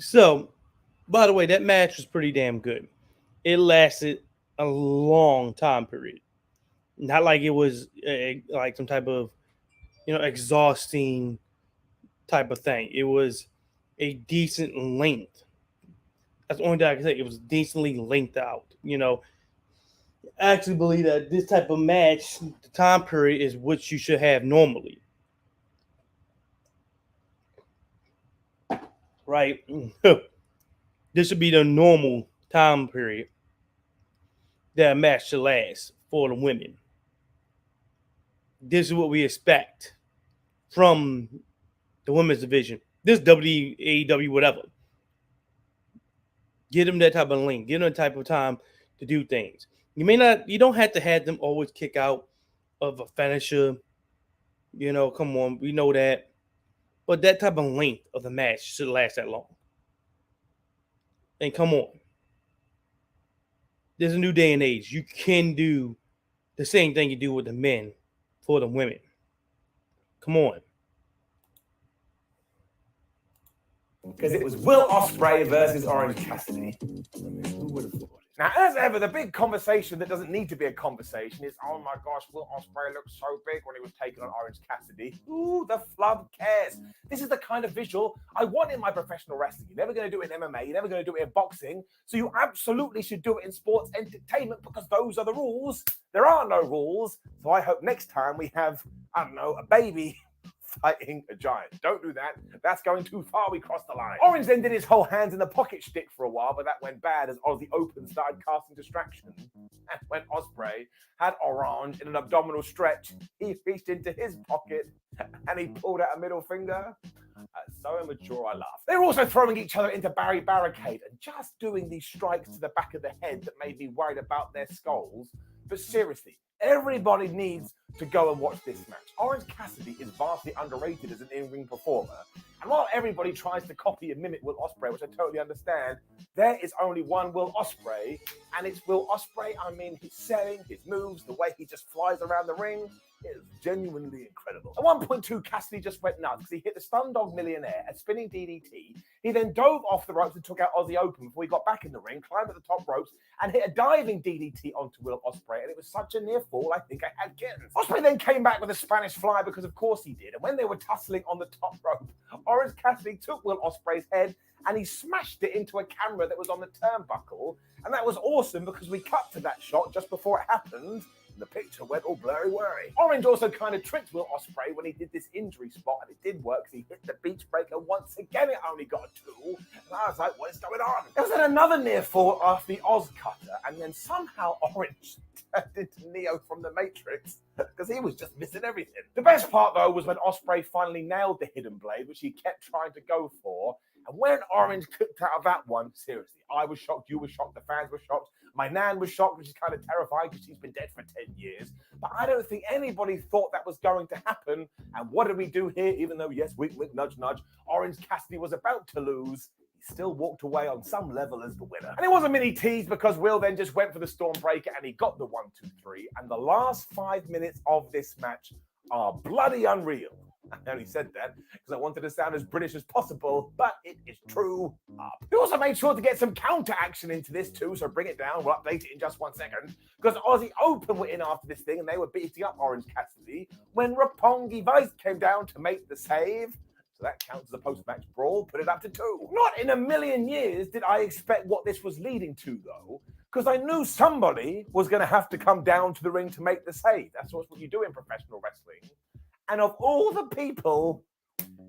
So, by the way, that match was pretty damn good. It lasted a long time period. Not like it was like some type of, exhausting type of thing. It was a decent length. That's the only thing I can say. It was decently lengthed out. I actually believe that this type of match, the time period is what you should have normally. Right? This should be the normal time period that a match should last for the women. This is what we expect from the women's division. This WWE, AEW, whatever. Give them that type of length. Give them that type of time to do things. You don't have to have them always kick out of a finisher. Come on, we know that. But that type of length of the match should last that long. And come on. There's a new day and age. You can do the same thing you do with the men for the women. Come on. Because it was Will Ospreay versus Orange Cassidy. Who would have thought? Now, as ever, the big conversation that doesn't need to be a conversation is, oh my gosh, Will Ospreay looked so big when he was taking on Orange Cassidy. Ooh, the flood cares. This is the kind of visual I want in my professional wrestling. You're never going to do it in MMA. You're never going to do it in boxing. So you absolutely should do it in sports entertainment, because those are the rules. There are no rules. So I hope next time we have, I don't know, a baby fighting a giant. Don't do that. That's going too far. We crossed the line. Orange then did his whole hands in the pocket shtick for a while, but that went bad as Aussie Open started casting distraction. And when Ospreay had Orange in an abdominal stretch, he reached into his pocket and he pulled out a middle finger. So immature, I laugh. They were also throwing each other into barricade and just doing these strikes to the back of the head that made me worried about their skulls. But seriously, everybody needs to go and watch this match. Orange Cassidy is vastly underrated as an in-ring performer. And while everybody tries to copy and mimic Will Ospreay, which I totally understand, there is only one Will Ospreay, and it's Will Ospreay. I mean, his selling, his moves, the way he just flies around the ring is genuinely incredible. At 1.2, Cassidy just went nuts because he hit the Stun Dog Millionaire, a spinning DDT. He then dove off the ropes and took out Aussie Open before he got back in the ring, climbed at the top ropes, and hit a diving DDT onto Will Ospreay. And it was such a near fall, I think I had kittens. Ospreay then came back with a Spanish Fly because, of course, he did. And when they were tussling on the top rope, Orange Cassidy took Will Ospreay's head and he smashed it into a camera that was on the turnbuckle. And that was awesome because we cut to that shot just before it happened. The picture went all blurry-worry. Orange also kind of tricked Will Ospreay when he did this injury spot, and it did work because he hit the beach breaker once again. It only got a 2, and I was like, what is going on? There was then another near fall after the Oz cutter, and then somehow Orange turned into Neo from the Matrix because he was just missing everything. The best part, though, was when Ospreay finally nailed the hidden blade, which he kept trying to go for. And when Orange cooked out of that one, seriously, I was shocked, you were shocked, the fans were shocked. My nan was shocked, which is kind of terrifying because she's been dead for 10 years. But I don't think anybody thought that was going to happen. And what did we do here? Even though, yes, wink, wink, nudge, nudge, Orange Cassidy was about to lose, he still walked away on some level as the winner. And it was a mini tease because Will then just went for the Stormbreaker and he got the 1, 2, 3. And the last 5 minutes of this match are bloody unreal. I only said that because I wanted to sound as British as possible, but it is true up. We also made sure to get some counter action into this too, so bring it down. We'll update it in just 1 second. Because Aussie Open were in after this thing and they were beating up Orange Cassidy when Roppongi Vice came down to make the save. So that counts as a post-match brawl. Put it up to 2. Not in a million years did I expect what this was leading to, though, because I knew somebody was going to have to come down to the ring to make the save. That's what you do in professional wrestling. And of all the people,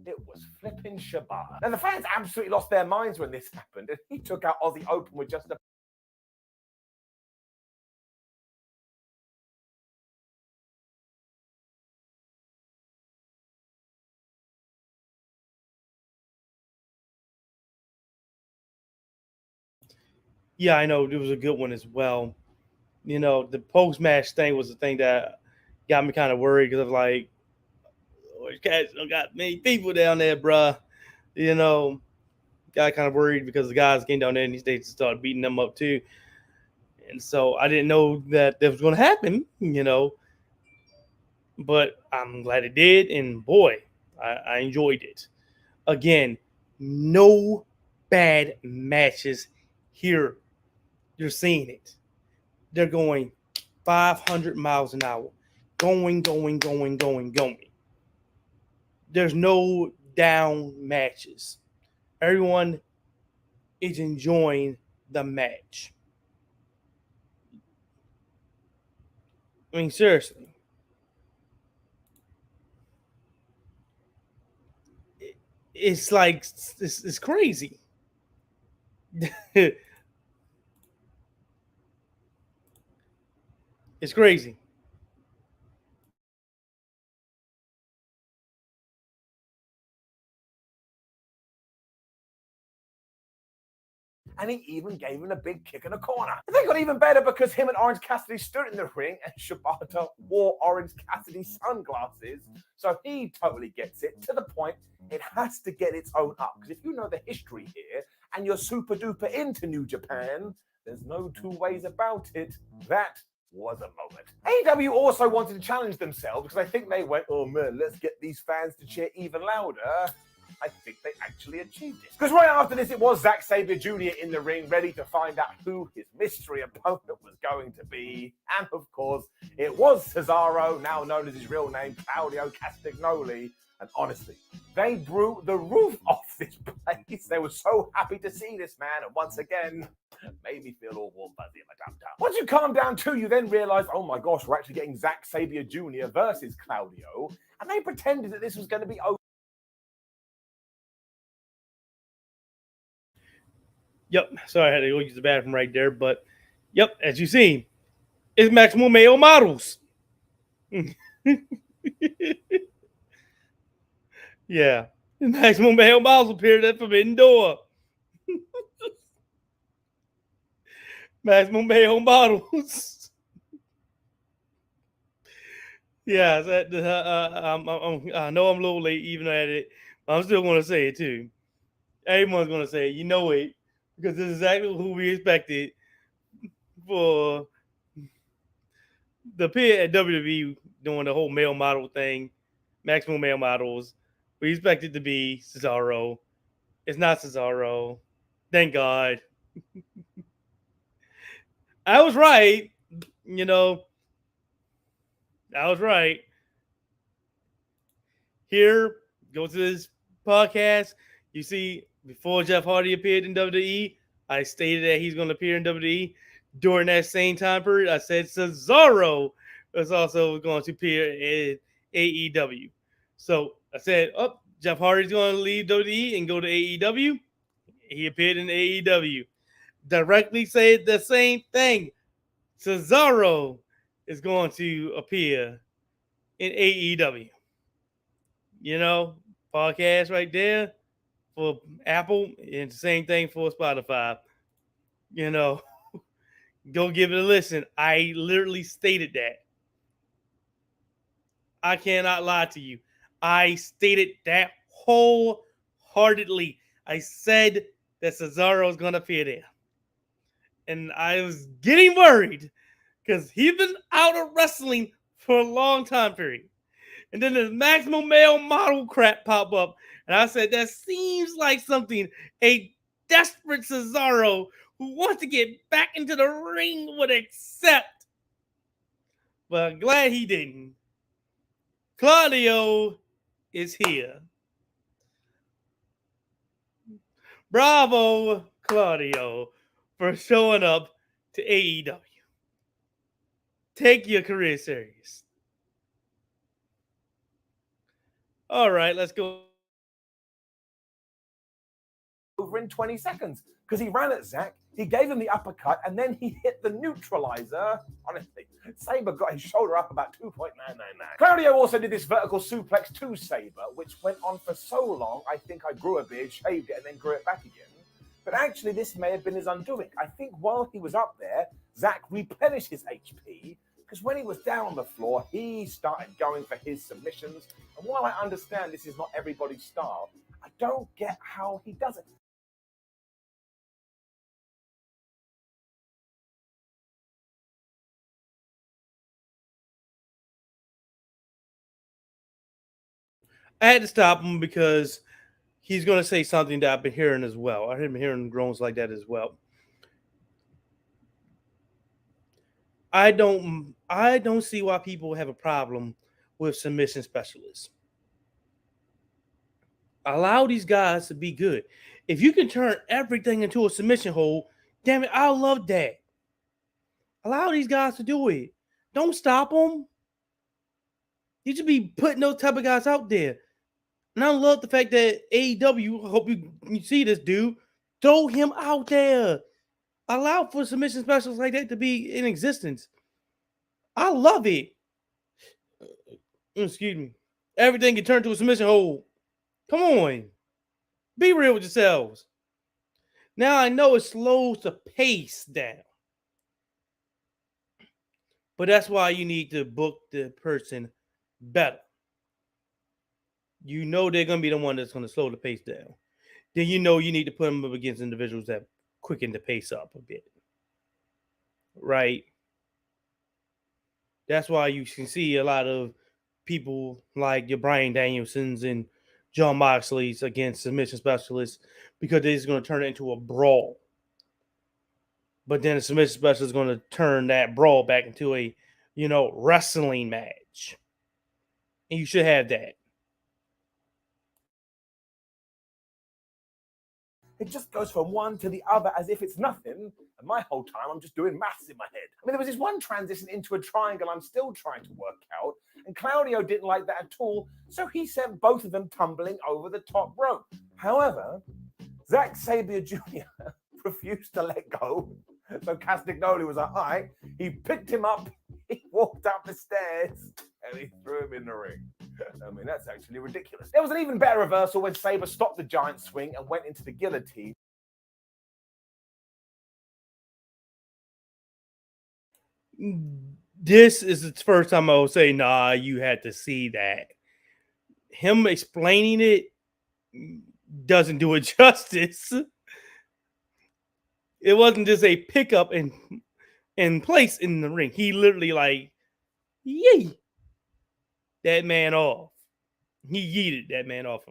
it was flipping Shibata. Now, the fans absolutely lost their minds when this happened, and he took out Aussie Open with just a... Yeah, I know. It was a good one as well. You know, the post-match thing was the thing that got me kind of worried because of like, oh, cats got many people down there, bruh. You know, got kind of worried because the guys came down there and they started beating them up too. And so I didn't know that was going to happen, you know. But I'm glad it did. And boy, I enjoyed it. Again, no bad matches here. You're seeing it. They're going 500 miles an hour. Going. There's no down matches. Everyone is enjoying the match. I mean, seriously. It's like, it's crazy. It's crazy. And he even gave him a big kick in the corner. And they got even better because him and Orange Cassidy stood in the ring and Shibata wore Orange Cassidy sunglasses. So he totally gets it, to the point it has to get its own up. Because if you know the history here and you're super duper into New Japan, there's no two ways about it. That was a moment. AEW also wanted to challenge themselves because I think they went, oh man, let's get these fans to cheer even louder. I think they actually achieved it. Because right after this, it was Zack Sabre Jr. in the ring, ready to find out who his mystery opponent was going to be. And of course, it was Cesaro, now known as his real name, Claudio Castagnoli. And honestly, they blew the roof off this place. They were so happy to see this man. And once again, made me feel all warm, fuzzy in my dum-dum. Once you calm down too, you then realize, oh my gosh, we're actually getting Zack Sabre Jr. versus Claudio. And they pretended that this was going to be over. Yep. Sorry, I had to go use the bathroom right there. But, yep, as you see, it's Maximum Male Models. Yeah. Maximum Male Models appeared at Forbidden Door. Maximum Male Models. Yeah, I know I'm a little late even at it, but I'm still going to say it too. Everyone's going to say it. You know it. Because this is exactly who we expected for the appear at WWE doing the whole male model thing, maximum male models. We expected to be Cesaro. It's not Cesaro. Thank God. I was right. You know, I was right. Here, go to this podcast. You see, before Jeff Hardy appeared in WWE, I stated that he's going to appear in WWE. During that same time period, I said Cesaro is also going to appear in AEW. So I said, oh, Jeff Hardy's going to leave WWE and go to AEW. He appeared in AEW. Directly said the same thing. Cesaro is going to appear in AEW. You know, podcast right there for Apple, and the same thing for Spotify. You know, go give it a listen. I literally stated that. I cannot lie to you. I stated that wholeheartedly. I said that Cesaro is going to appear there. And I was getting worried because he's been out of wrestling for a long time period. And then the maximum male model crap pop up. And I said, that seems like something a desperate Cesaro who wants to get back into the ring would accept. But I'm glad he didn't. Claudio is here. Bravo, Claudio, for showing up to AEW. Take your career serious. All right, let's go. Over in 20 seconds because he ran at Zack, he gave him the uppercut, and then he hit the neutralizer. Honestly, Sabre got his shoulder up about 2.999. Claudio also did this vertical suplex to Sabre, which went on for so long, I think I grew a beard, shaved it, and then grew it back again. But actually, this may have been his undoing. I think while he was up there, Zack replenished his HP, because when he was down on the floor, he started going for his submissions. And while I understand this is not everybody's style, I don't get how he does it. I had to stop him because he's going to say something that I've been hearing as well. I've been hearing groans like that as well. I don't see why people have a problem with submission specialists. Allow these guys to be good. If you can turn everything into a submission hold, damn it, I love that. Allow these guys to do it. Don't stop them. You should be putting those type of guys out there. And I love the fact that AEW, I hope you see this dude, throw him out there. Allow for submission specials like that to be in existence. I love it. Excuse me. Everything can turn to a submission hold. Come on. Be real with yourselves. Now I know it slows the pace down. But that's why you need to book the person better. You know they're going to be the one that's going to slow the pace down. Then you know you need to put them up against individuals that quicken the pace up a bit. Right? That's why you can see a lot of people like your Bryan Danielsons and John Moxley's against submission specialists because they're just going to turn it into a brawl. But then the submission specialist is going to turn that brawl back into a, wrestling match. And you should have that. It just goes from one to the other as if it's nothing. And my whole time, I'm just doing maths in my head. I mean, there was this one transition into a triangle I'm still trying to work out. And Claudio didn't like that at all. So he sent both of them tumbling over the top rope. However, Zack Sabre Jr. refused to let go. So Castagnoli was like, all right. He picked him up. He walked up the stairs and he threw him in the ring. I mean, that's actually ridiculous. There was an even better reversal when Sabre stopped the giant swing and went into the guillotine. This is the first time I will say, nah, you had to see that. Him explaining it doesn't do it justice. It wasn't just a pickup and place in the ring. He literally yee that man off. He yeeted that man off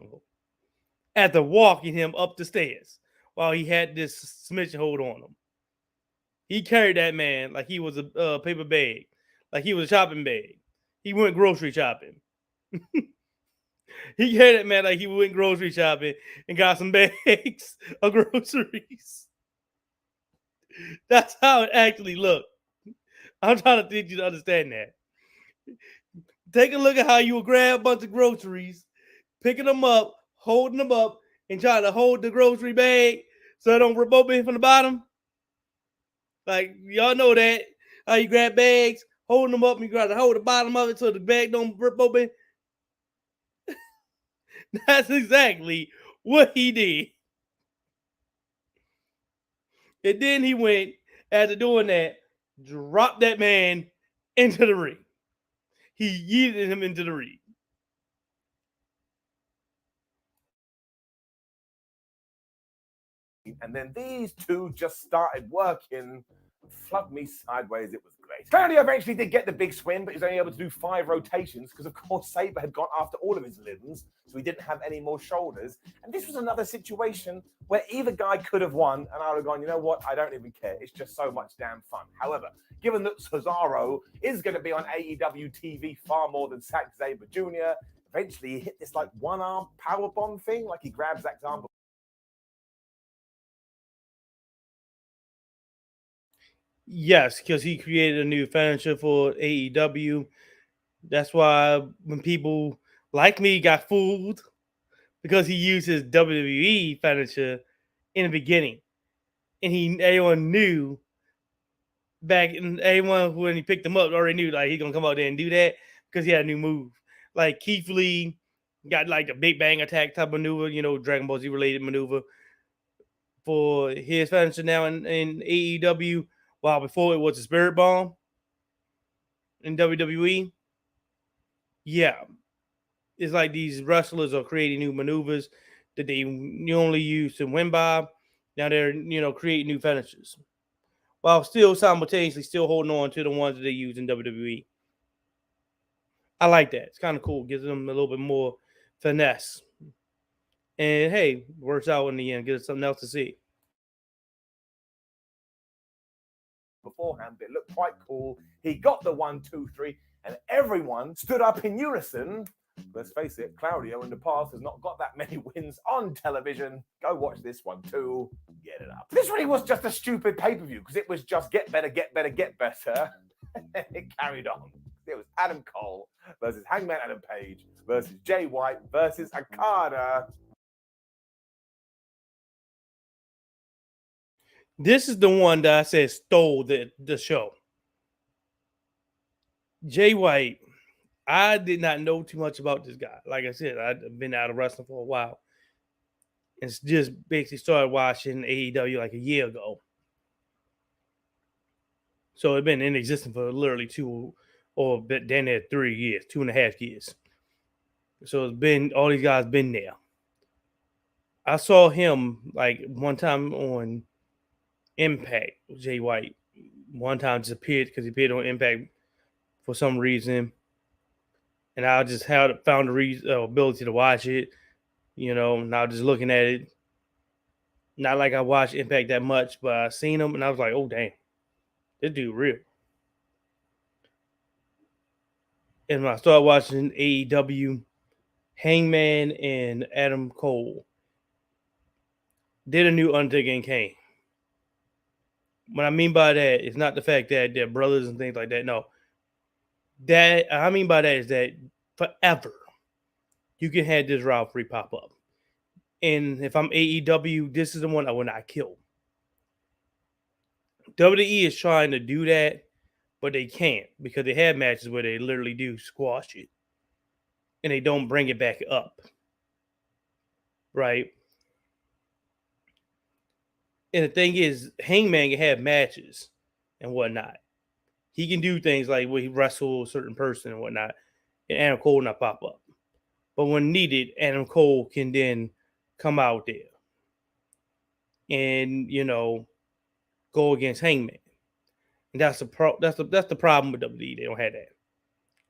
after walking him up the stairs while he had this submission hold on him. He carried that man like he was a paper bag, like he was a shopping bag. He went grocery shopping. He carried that man like he went grocery shopping and got some bags of groceries. That's how it actually looked. I'm trying to teach you to understand that. Take a look at how you would grab a bunch of groceries, picking them up, holding them up, and trying to hold the grocery bag so it don't rip open from the bottom. Like, y'all know that. How you grab bags, holding them up, and you got to hold the bottom of it so the bag don't rip open. That's exactly what he did. And then he went, after doing that, dropped that man into the ring. He yeeted him into the ring. And then these two just started working, flubbed me sideways. It was great. Claudio eventually did get the big swing, but he was only able to do 5 rotations because, of course, Sabre had gone after all of his limbs, so he didn't have any more shoulders. And this was another situation where either guy could have won, and I would have gone, you know what? I don't even care. It's just so much damn fun. However, given that Cesaro is going to be on AEW TV far more than Zack Sabre Jr., eventually he hit this one-arm powerbomb thing, like he grabbed Zack's arm Yes, because he created a new finisher for AEW. That's why when people like me got fooled because he used his WWE finisher in the beginning, and everyone knew back in everyone when he picked him up already knew like he's gonna come out there and do that because he had a new move. Like Keith Lee got like a Big Bang Attack type maneuver, Dragon Ball Z related maneuver for his finisher now in AEW. While before it was a Spirit Bomb in WWE. Yeah, it's like these wrestlers are creating new maneuvers that they only use to win by. Now they're creating new finishers while still simultaneously still holding on to the ones that they use in WWE. I like that. It's kind of cool. Gives them a little bit more finesse. And hey, works out in the end. Gives us something else to see. Beforehand, but it looked quite cool. He got the 1, 2, 3, and everyone stood up in unison. Let's face it, Claudio in the past has not got that many wins on television. Go watch this one too. Get it up. This really was just a stupid pay-per-view because it was just get better, get better, get better. It carried on. It was Adam Cole versus Hangman Adam Page versus Jay White versus Akada. This is the one that I said stole the show. Jay White, I did not know too much about this guy. Like I said, I've been out of wrestling for a while. It's just basically started watching AEW like a year ago. So it's been in existence for literally 2 or a bit then there 3 years, 2.5 years. So it's been all these guys been there. I saw him like one time on Impact, Jay White. One time just appeared because he appeared on Impact for some reason. And I just found the ability to watch it, now just looking at it. Not like I watched Impact that much, but I seen him and I was like, oh, damn, this dude real. And when I started watching AEW, Hangman and Adam Cole did a new Undertaker and Kane. What I mean by that is not the fact that they're brothers and things like that. No. That I mean by that is that forever you can have this rivalry pop up. And if I'm AEW, this is the one I will not kill. WWE is trying to do that, but they can't because they have matches where they literally do squash it. And they don't bring it back up. Right? And the thing is, Hangman can have matches and whatnot. He can do things like where he wrestle a certain person and whatnot, and Adam Cole will not pop up. But when needed, Adam Cole can then come out there and go against Hangman. And that's the problem with WWE. They don't have that.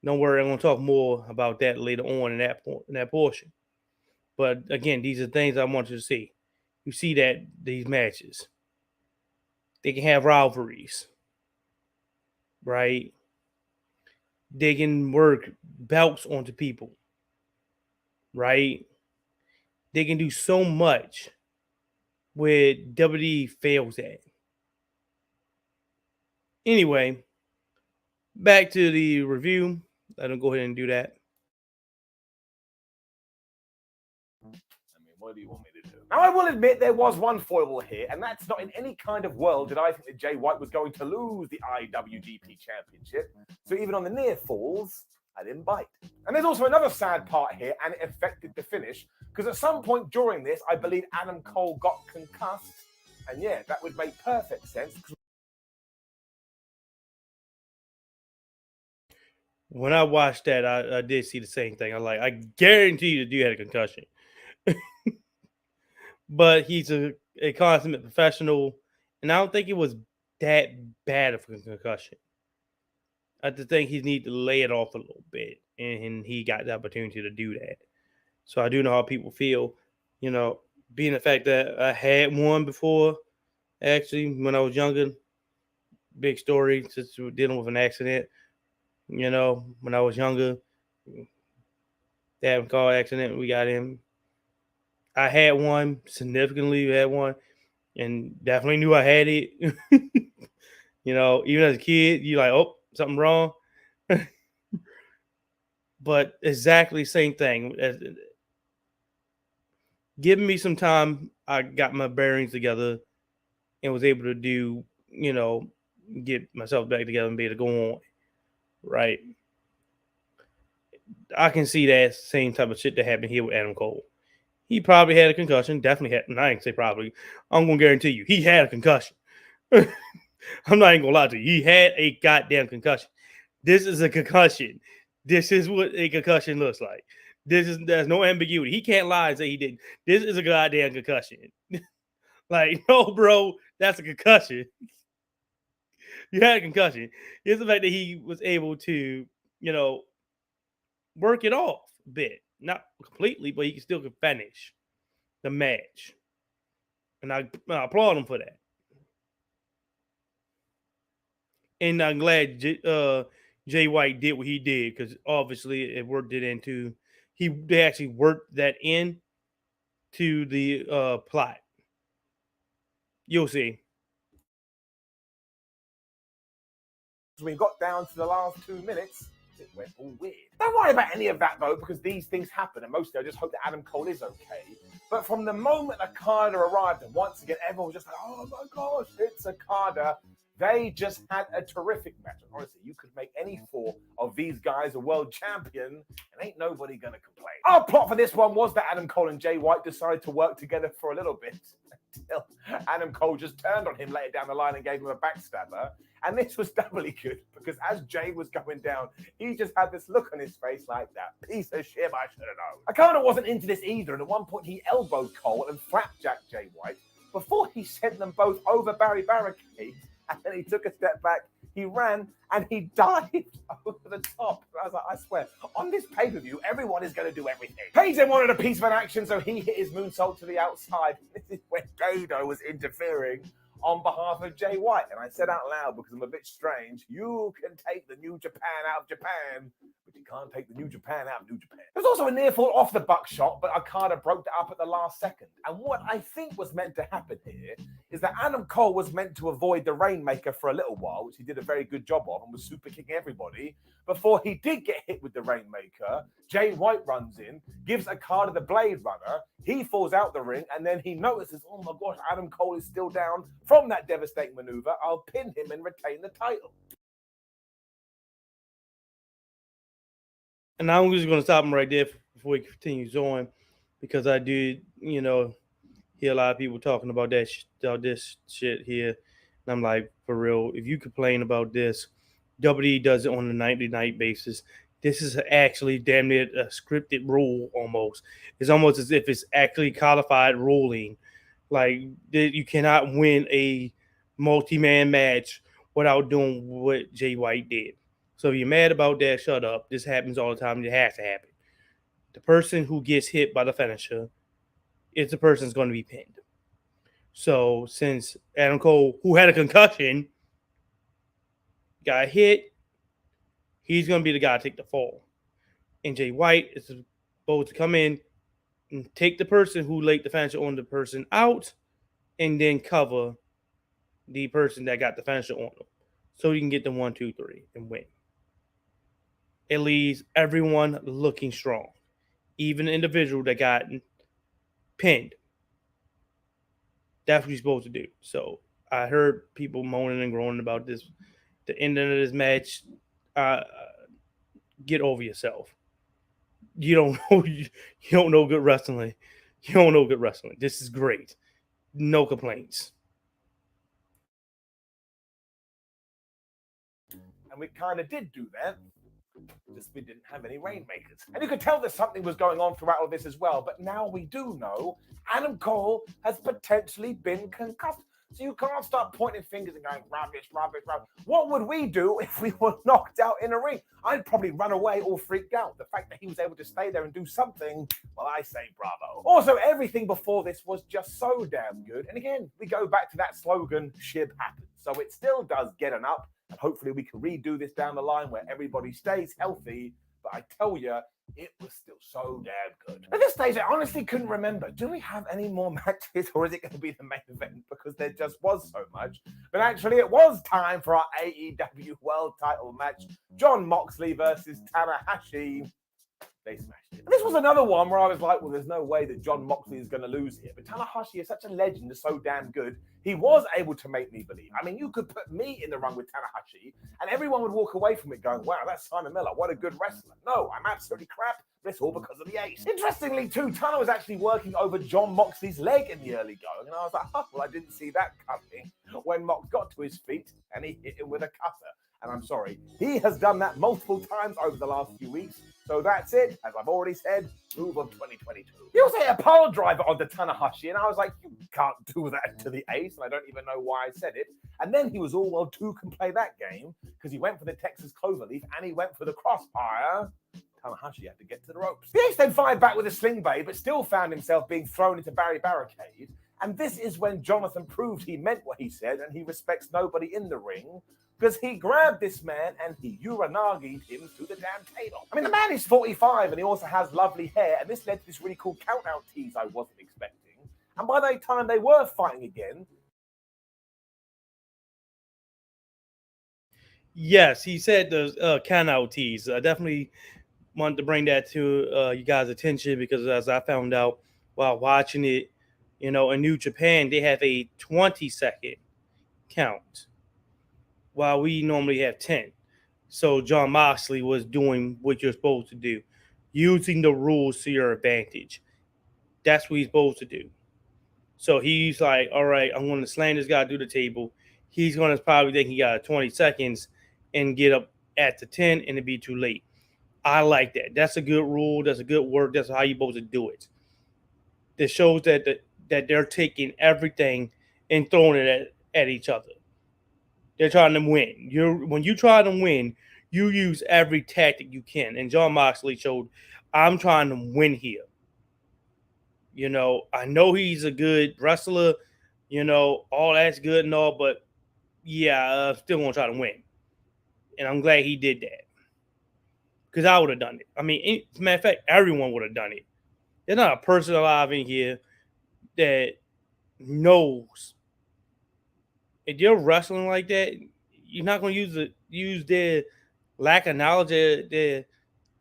Don't worry, I'm gonna talk more about that later on in that portion. But again, these are things I want you to see. You see that these matches, they can have rivalries, right? They can work belts onto people, right? They can do so much where WWE fails at. Anyway, back to the review. Let them go ahead and do that. What do you want me to do? Now, I will admit there was one foible here, and that's not in any kind of world did I think that Jay White was going to lose the IWGP Championship. So even on the near falls, I didn't bite. And there's also another sad part here, and it affected the finish, because at some point during this, I believe Adam Cole got concussed. And yeah, that would make perfect sense. When I watched that, I did see the same thing. I'm like, I guarantee you the dude had a concussion. But he's a consummate professional, and I don't think it was that bad of a concussion. I just think he needs to lay it off a little bit, and he got the opportunity to do that. So I do know how people feel, being the fact that I had one before, actually, when I was younger. Big story, just dealing with an accident. When I was younger, that car accident we got in. I had one, significantly had one, and definitely knew I had it. You know, even as a kid, you like, oh, something wrong. But exactly same thing. Giving me some time, I got my bearings together and was able to do, get myself back together and be able to go on. Right. I can see that same type of shit that happened here with Adam Cole. He probably had a concussion. Definitely had. I ain't say probably. I'm gonna guarantee you, he had a concussion. I'm not even gonna lie to you. He had a goddamn concussion. This is a concussion. This is what a concussion looks like. There's no ambiguity. He can't lie and say he didn't. This is a goddamn concussion. Like, no, bro, that's a concussion. You had a concussion. It's the fact that he was able to, work it off a bit. Not completely, but he still could finish the match. And I applaud him for that. And I'm glad Jay White did what he did, because obviously it worked it into they actually worked that in to the plot. You'll see. We got down to the last 2 minutes. It went all weird. Don't worry about any of that though, because these things happen, and mostly I just hope that Adam Cole is okay. But from the moment Akada arrived, and once again everyone was just like, oh my gosh, it's Akada. They just had a terrific match. Honestly, you could make any four of these guys a world champion, and ain't nobody gonna complain. Our plot for this one was that Adam Cole and Jay White decided to work together for a little bit until Adam Cole just turned on him later down the line and gave him a backstabber. And this was doubly good because as Jay was going down, he just had this look on his face like, that piece of shit I should have known. Akada wasn't into this either, and at one point he elbowed Cole and flapjacked Jay White before he sent them both over barricades. And then he took a step back, he ran, and he dived over the top. And I was like, I swear, on this pay-per-view, everyone is going to do everything. Page then wanted a piece of an action, so he hit his moonsault to the outside. This is when Godo was interfering on behalf of Jay White. And I said out loud, because I'm a bit strange, you can take the New Japan out of Japan, but you can't take the New Japan out of New Japan. There was also a near fall off the buckshot, but Akada broke that up at the last second. And what I think was meant to happen here is that Adam Cole was meant to avoid the Rainmaker for a little while, which he did a very good job of and was super kicking everybody. Before he did get hit with the Rainmaker, Jay White runs in, gives Akada the Blade Runner, he falls out the ring, and then he notices, oh my gosh, Adam Cole is still down from that devastating maneuver. I'll pin him and retain the title. And I'm just going to stop him right there before he continues on, because I did, hear a lot of people talking about this shit here. And I'm like, for real, if you complain about this, WWE does it on a night-to-night basis. This is actually damn near a scripted rule almost. It's almost as if it's actually codified ruling. Like, you cannot win a multi-man match without doing what Jay White did. So if you're mad about that, shut up. This happens all the time. It has to happen. The person who gets hit by the finisher is the person that's going to be pinned. So since Adam Cole, who had a concussion, got hit, he's going to be the guy to take the fall. And Jay White is supposed to come in and take the person who laid the finisher on the person out and then cover the person that got the finisher on them. So you can get the 1, 2, 3 and win. It leaves everyone looking strong. Even the individual that got pinned. That's what you're supposed to do. So I heard people moaning and groaning about this. The ending of this match, get over yourself. You don't know good wrestling. You don't know good wrestling. This is great. No complaints. And we kind of did do that. Just we didn't have any Rainmakers. And you could tell that something was going on throughout all this as well. But now we do know Adam Cole has potentially been concussed. So you can't start pointing fingers and going, rubbish. What would we do if we were knocked out in a ring? I'd probably run away or freaked out. The fact that he was able to stay there and do something, well, I say bravo. Also, everything before this was just so damn good. And again, we go back to that slogan, shit happens. So it still does get an up. And hopefully we can redo this down the line where everybody stays healthy. But but I tell you, it was still so damn good. At this stage, I honestly couldn't remember. Do we have any more matches, or is it going to be the main event? Because there just was so much. But actually, it was time for our AEW World Title match: Jon Moxley versus Tarahashi. They smashed it. This was another one where I was like, well, there's no way that Jon Moxley is going to lose here. But Tarahashi is such a legend, is so damn good. He was able to make me believe. I mean, you could put me in the ring with Tarahashi, and everyone would walk away from it going, wow, that's Simon Miller. What a good wrestler. No, I'm absolutely crap. But it's all because of the ace. Interestingly, too, Tana was actually working over Jon Moxley's leg in the early going. And I was like, oh, well, I didn't see that coming when Mox got to his feet and he hit him with a cutter. And I'm sorry, he has done that multiple times over the last few weeks. So that's it. As I've already said, move of 2022. He also hit a pile driver onto Tanahashi, and I was like, you can't do that to the ace, and I don't even know why I said it. And then he was all, well, two can play that game, because he went for the Texas Cloverleaf, and he went for the crossfire. Tanahashi had to get to the ropes. The ace then fired back with a sling blade, but still found himself being thrown into Barry Barricade. And this is when Jonathan proved he meant what he said, and he respects nobody in the ring, because he grabbed this man and he uranagied him through the damn table. I mean, the man is 45 and he also has lovely hair, and this led to this really cool count-out tease I wasn't expecting. And by the time they were fighting again... Yes, he said the count-out tease. I definitely wanted to bring that to you guys' attention, because as I found out while watching it, in New Japan, they have a 20-second count, while we normally have 10. So Jon Moxley was doing what you're supposed to do, using the rules to your advantage. That's what he's supposed to do. So he's like, all right, I'm going to slam this guy through the table. He's going to probably think he got 20 seconds and get up at the 10, and it'd be too late. I like that. That's a good rule. That's a good work. That's how you're supposed to do it. That shows that that they're taking everything and throwing it at each other. They're trying to win. When you try to win, you use every tactic you can. And Jon Moxley showed, I'm trying to win here. I know he's a good wrestler. All that's good and all, but yeah, still want to try to win. And I'm glad he did that, because I would have done it. I mean, as a matter of fact, everyone would have done it. There's not a person alive in here that knows if you're wrestling like that, you're not going to use their lack of knowledge, their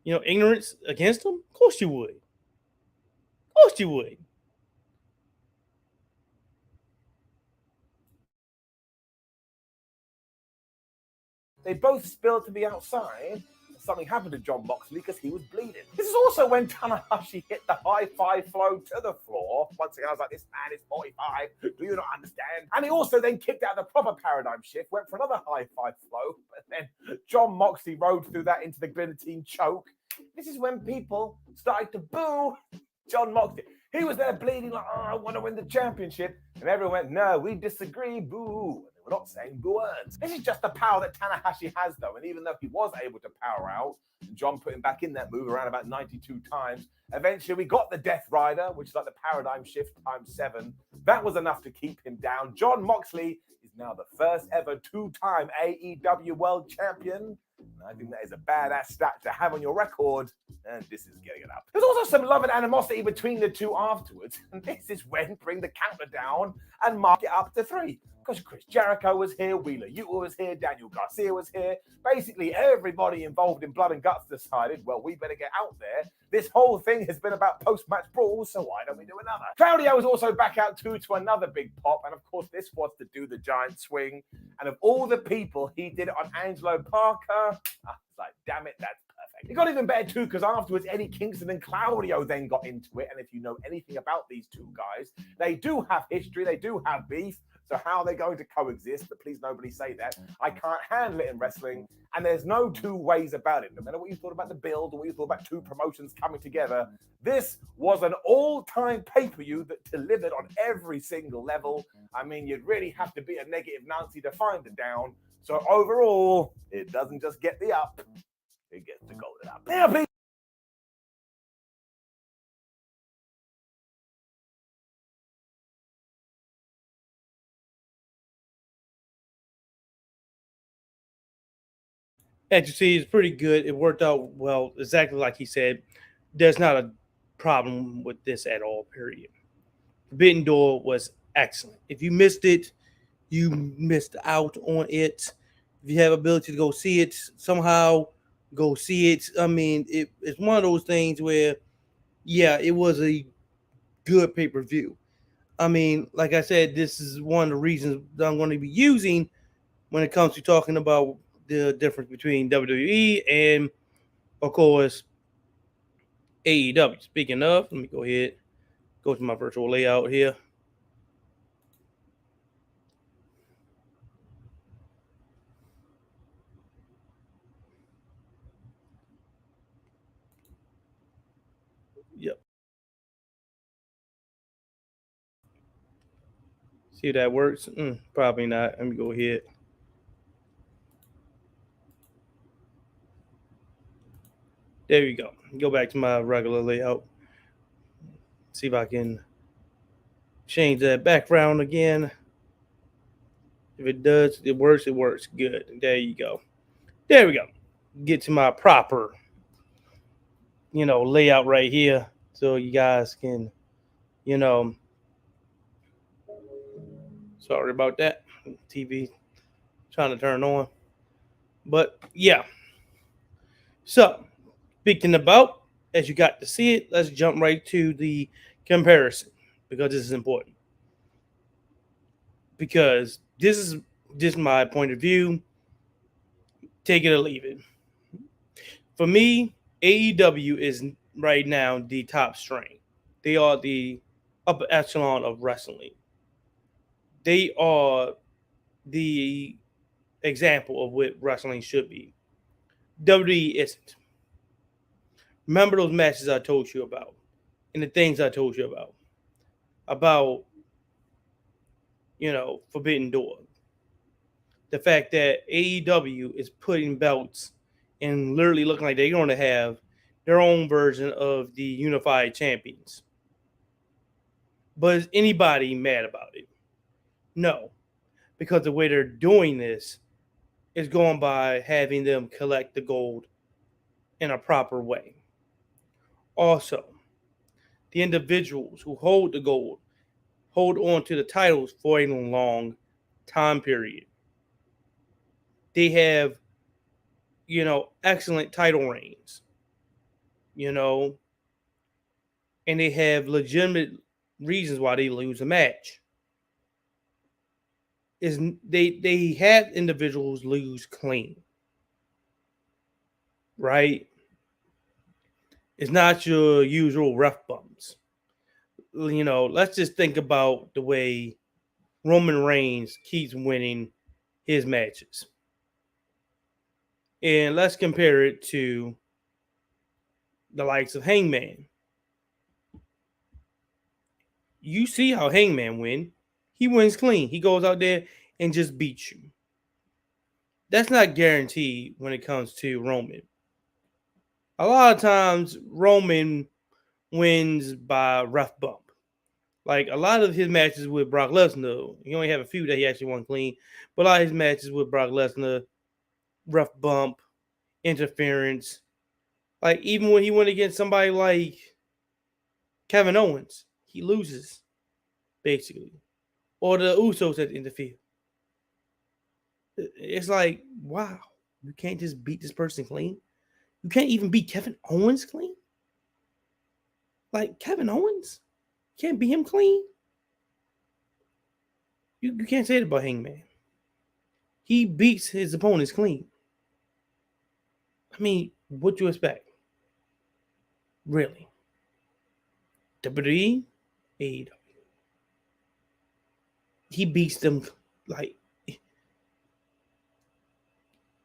ignorance against them. Of course you would. Of course you would. They both spilled to the outside. Something happened to Jon Moxley because he was bleeding. This is also when Tanahashi hit the high-five flow to the floor. Once again, I was like, this man is 45. Do you not understand? And he also then kicked out the proper paradigm shift, went for another high-five flow, but then Jon Moxley rode through that into the guillotine choke. This is when people started to boo Jon Moxley. He was there bleeding like, oh, I want to win the championship. And everyone went, no, we disagree, boo. We're not saying boo words. This is just the power that Tanahashi has, though. And even though he was able to power out, and Jon put him back in that move around about 92 times, eventually we got the Death Rider, which is like the paradigm shift times 7. That was enough to keep him down. Jon Moxley is now the first ever 2-time AEW World Champion. And I think that is a badass stat to have on your record, and this is getting it up. There's also some love and animosity between the two afterwards, and this is when bring the counter down and mark it up to 3. Because Chris Jericho was here, Wheeler Yuta was here, Daniel Garcia was here. Basically, everybody involved in Blood and Guts decided, well, we better get out there. This whole thing has been about post-match brawls, so why don't we do another? Claudio was also back out too to another big pop, and of course, this was to do the giant swing. And of all the people, he did it on Angelo Parker. I was like, damn it, that's perfect. It got even better too, because afterwards, Eddie Kingston and Claudio then got into it. And if you know anything about these two guys, they do have history, they do have beef. So how are they going to coexist? But please nobody say that. I can't handle it in wrestling. And there's no two ways about it. No matter what you thought about the build or what you thought about two promotions coming together, this was an all-time pay-per-view that delivered on every single level. I mean, you'd really have to be a negative Nancy to find the down. So overall, it doesn't just get the up, it gets the golden up. Now, people, As you see, it's pretty good. It worked out well, exactly like he said. There's not a problem with this at all, period. Forbidden Door was excellent. If you missed it, you missed out on it. If you have ability to go see it somehow, go see it. I mean, it's one of those things where, yeah, it was a good pay-per-view. I mean, like I said, this is one of the reasons that I'm going to be using when it comes to talking about the difference between WWE and, of course, AEW. Speaking of, let me go ahead, go to my virtual layout here. Yep. See if that works? Probably not. Let me go ahead. There you go. Go back to my regular layout. See if I can change that background again. If it does, it works. It works. Good. There you go. There we go. Get to my proper, layout right here, so you guys can, you know. Sorry about that. TV trying to turn on, but yeah. So speaking about, as you got to see it, let's jump right to the comparison because this is important. Because this is just my point of view. Take it or leave it. For me, AEW is right now the top string. They are the upper echelon of wrestling. They are the example of what wrestling should be. WWE isn't. Remember those matches I told you about and the things I told you about Forbidden Door. The fact that AEW is putting belts and literally looking like they're going to have their own version of the Unified Champions. But is anybody mad about it? No, because the way they're doing this is going by having them collect the gold in a proper way. Also, the individuals who hold the gold hold on to the titles for a long time period. They have, excellent title reigns, and they have legitimate reasons why they lose a match. Is they have individuals lose clean, right? It's not your usual ref bumps. Let's just think about the way Roman Reigns keeps winning his matches. And let's compare it to the likes of Hangman. You see how Hangman win. He wins clean. He goes out there and just beats you. That's not guaranteed when it comes to Roman. A lot of times Roman wins by ref bump. Like a lot of his matches with Brock Lesnar, he only have a few that he actually won clean, but a lot of his matches with Brock Lesnar, ref bump, interference. Like even when he went against somebody like Kevin Owens, he loses, basically. Or the Usos that interfere. It's like, wow, you can't just beat this person clean. You can't even beat Kevin Owens clean. Like Kevin Owens, can't beat him clean. You can't say it about Hangman. He beats his opponents clean. I mean, what do you expect? Really? WWE, AEW. He beats them like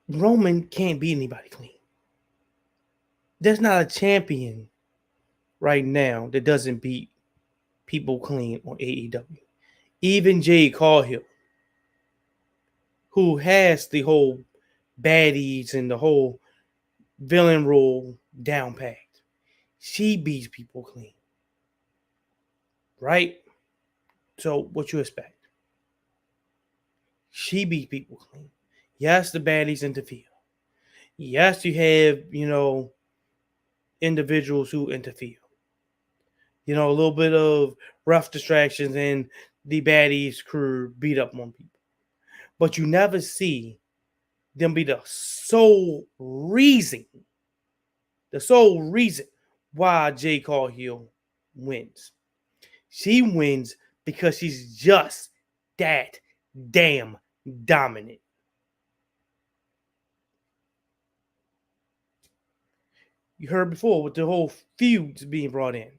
Roman can't beat anybody clean. There's not a champion right now that doesn't beat people clean on AEW. Even Jade Cargill, who has the whole baddies and the whole villain role down packed, she beats people clean. Right? So what you expect? She beats people clean. Yes, the baddies interfere. Yes, you have, individuals who interfere. A little bit of rough distractions and the baddies crew beat up on people. But you never see them be the sole reason why Jay Cargill wins. She wins because she's just that damn dominant. You heard before with the whole feuds being brought in.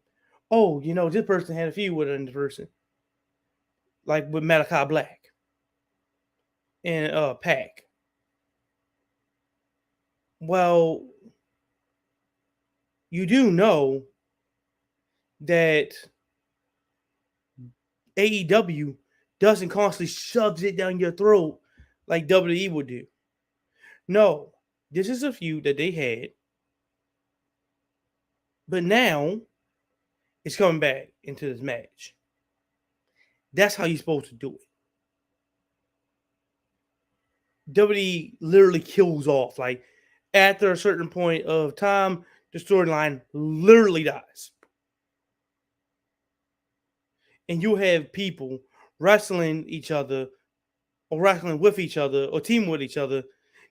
Oh, this person had a feud with another person. Like with Malachi Black and Pac. Well, you do know that AEW doesn't constantly shoves it down your throat like WWE would do. No, this is a feud that they had, but now it's coming back into this match. That's how you're supposed to do it. WWE literally kills off. Like after a certain point of time, the storyline literally dies. And you have people wrestling each other or wrestling with each other or team with each other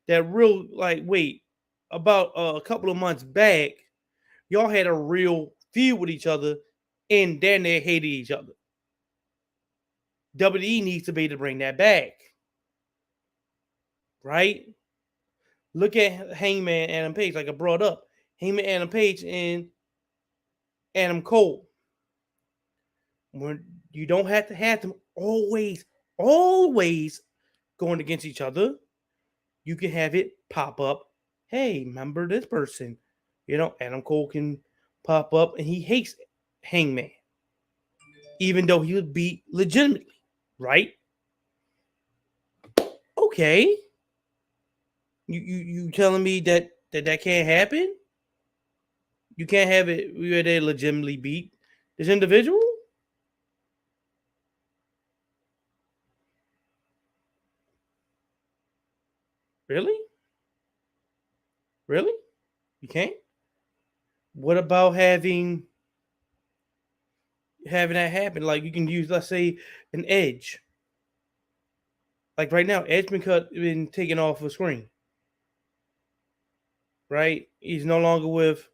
that real like wait about a couple of months back y'all had a real feud with each other and then they hated each other. WWE needs to be to bring that back, right? Look at Hangman Adam Page, like I brought up. Hangman Adam Page and Adam Cole. When you don't have to have them always going against each other. You can have it pop up. Hey, remember this person? Adam Cole can pop up and he hates Hangman, even though he was beat legitimately, right? Okay. You telling me that can't happen? You can't have it where they legitimately beat this individual? Really? Really? You can't? What about having that happen? Like you can use, let's say, an Edge. Like right now, Edge been taken off the screen. Right? He's no longer with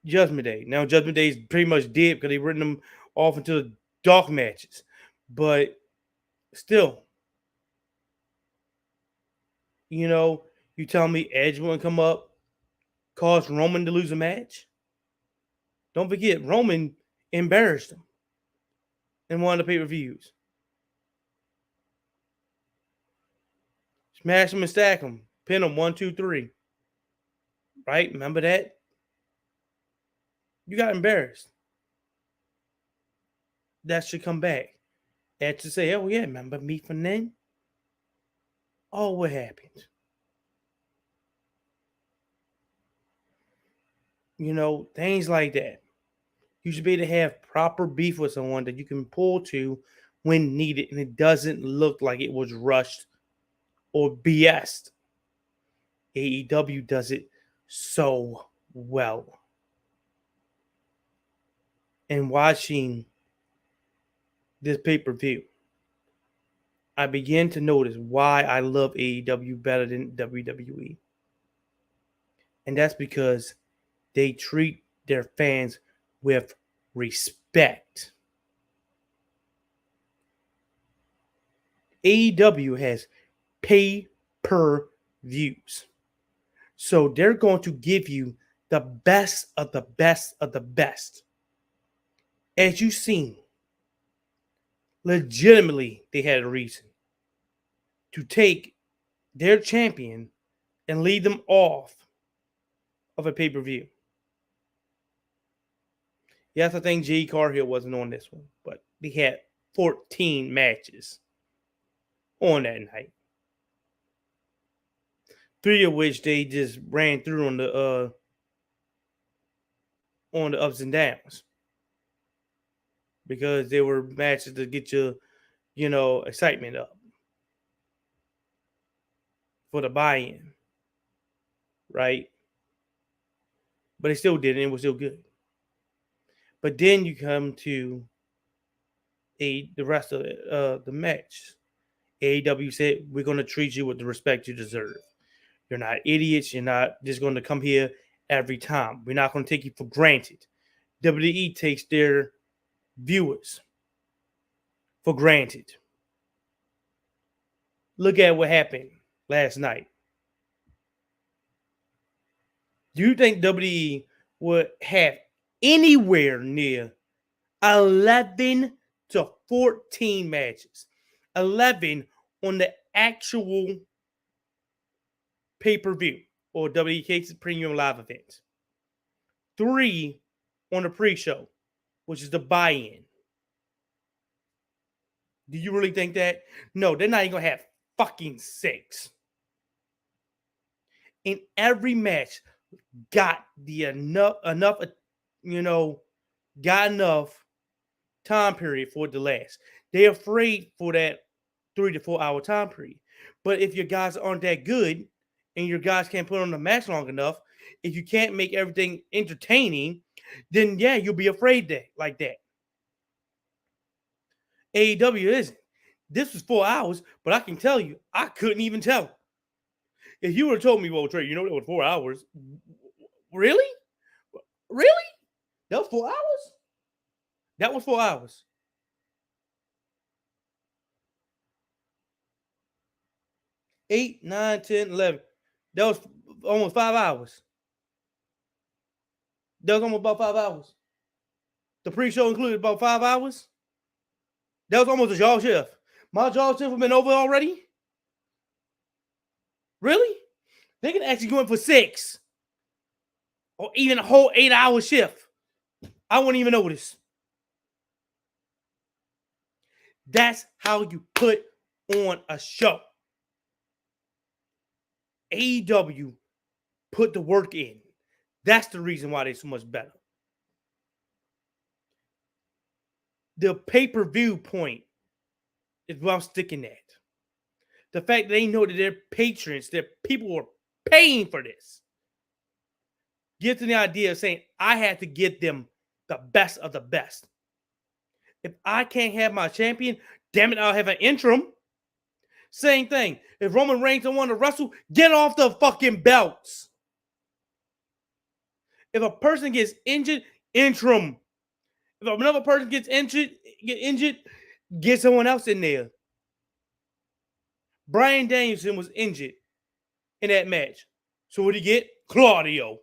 Judgment Day. Now Judgment Day is pretty much dead because they've written him off into the dark matches. But still, you tell me Edge wouldn't come up, cause Roman to lose a match? Don't forget, Roman embarrassed him in one of the pay-per-views. Smash him and stack him. Pin him 1, 2, 3. Right? Remember that? You got embarrassed. That should come back. Edge to say, oh yeah, remember me from then? Oh, what happened? Things like that. You should be able to have proper beef with someone that you can pull to when needed, and it doesn't look like it was rushed or BS'd. AEW does it so well. And watching this pay-per-view, I began to notice why I love AEW better than WWE. And that's because they treat their fans with respect. AEW has pay-per-views. So they're going to give you the best of the best of the best. As you've seen, legitimately, they had a reason to take their champion and lead them off of a pay-per-view. Yes, I think Jay Cargill wasn't on this one, but they had 14 matches on that night. 3 of which they just ran through on the ups and downs. Because they were matches to get your, excitement up for the buy-in. right? But they still did it. It was still good. But then you come to the rest of the match. AEW said, we're going to treat you with the respect you deserve. You're not idiots. You're not just going to come here every time. We're not going to take you for granted. WWE takes their viewers for granted. Look at what happened last night. Do you think WWE would have anywhere near 11 to 14 matches? 11 on the actual pay-per-view or WK's premium live event. 3 on the pre-show, which is the buy-in. Do you really think that? No, they're not even going to have fucking 6. And every match got the enough, got enough time period for it to last. They're afraid for that 3 to 4 hour time period. But if your guys aren't that good and your guys can't put on the match long enough, if you can't make everything entertaining, then yeah, you'll be afraid that like that. AEW isn't. This was 4 hours, but I can tell you, I couldn't even tell. If you would have told me, well, Trey, that was 4 hours. Really? Really? That was 4 hours? That was 4 hours. 8, 9, 10, 11. That was almost 5 hours. That was almost about 5 hours. The pre-show included about 5 hours. That was almost a jaw shift. My jaw shift have been over already? Really? They can actually go in for 6. Or even a whole 8-hour shift. I wouldn't even notice. That's how you put on a show. AEW put the work in. That's the reason why they're so much better. The pay-per-view point is what I'm sticking at. The fact that they know that their patrons, their people are paying for this, gives them the idea of saying, I had to get them the best of the best. If I can't have my champion, damn it, I'll have an interim. Same thing. If Roman Reigns don't want to wrestle, get off the fucking belts. If a person gets injured, interim. If another person gets injured, get someone else in there. Bryan Danielson was injured in that match. So what did he get? Claudio.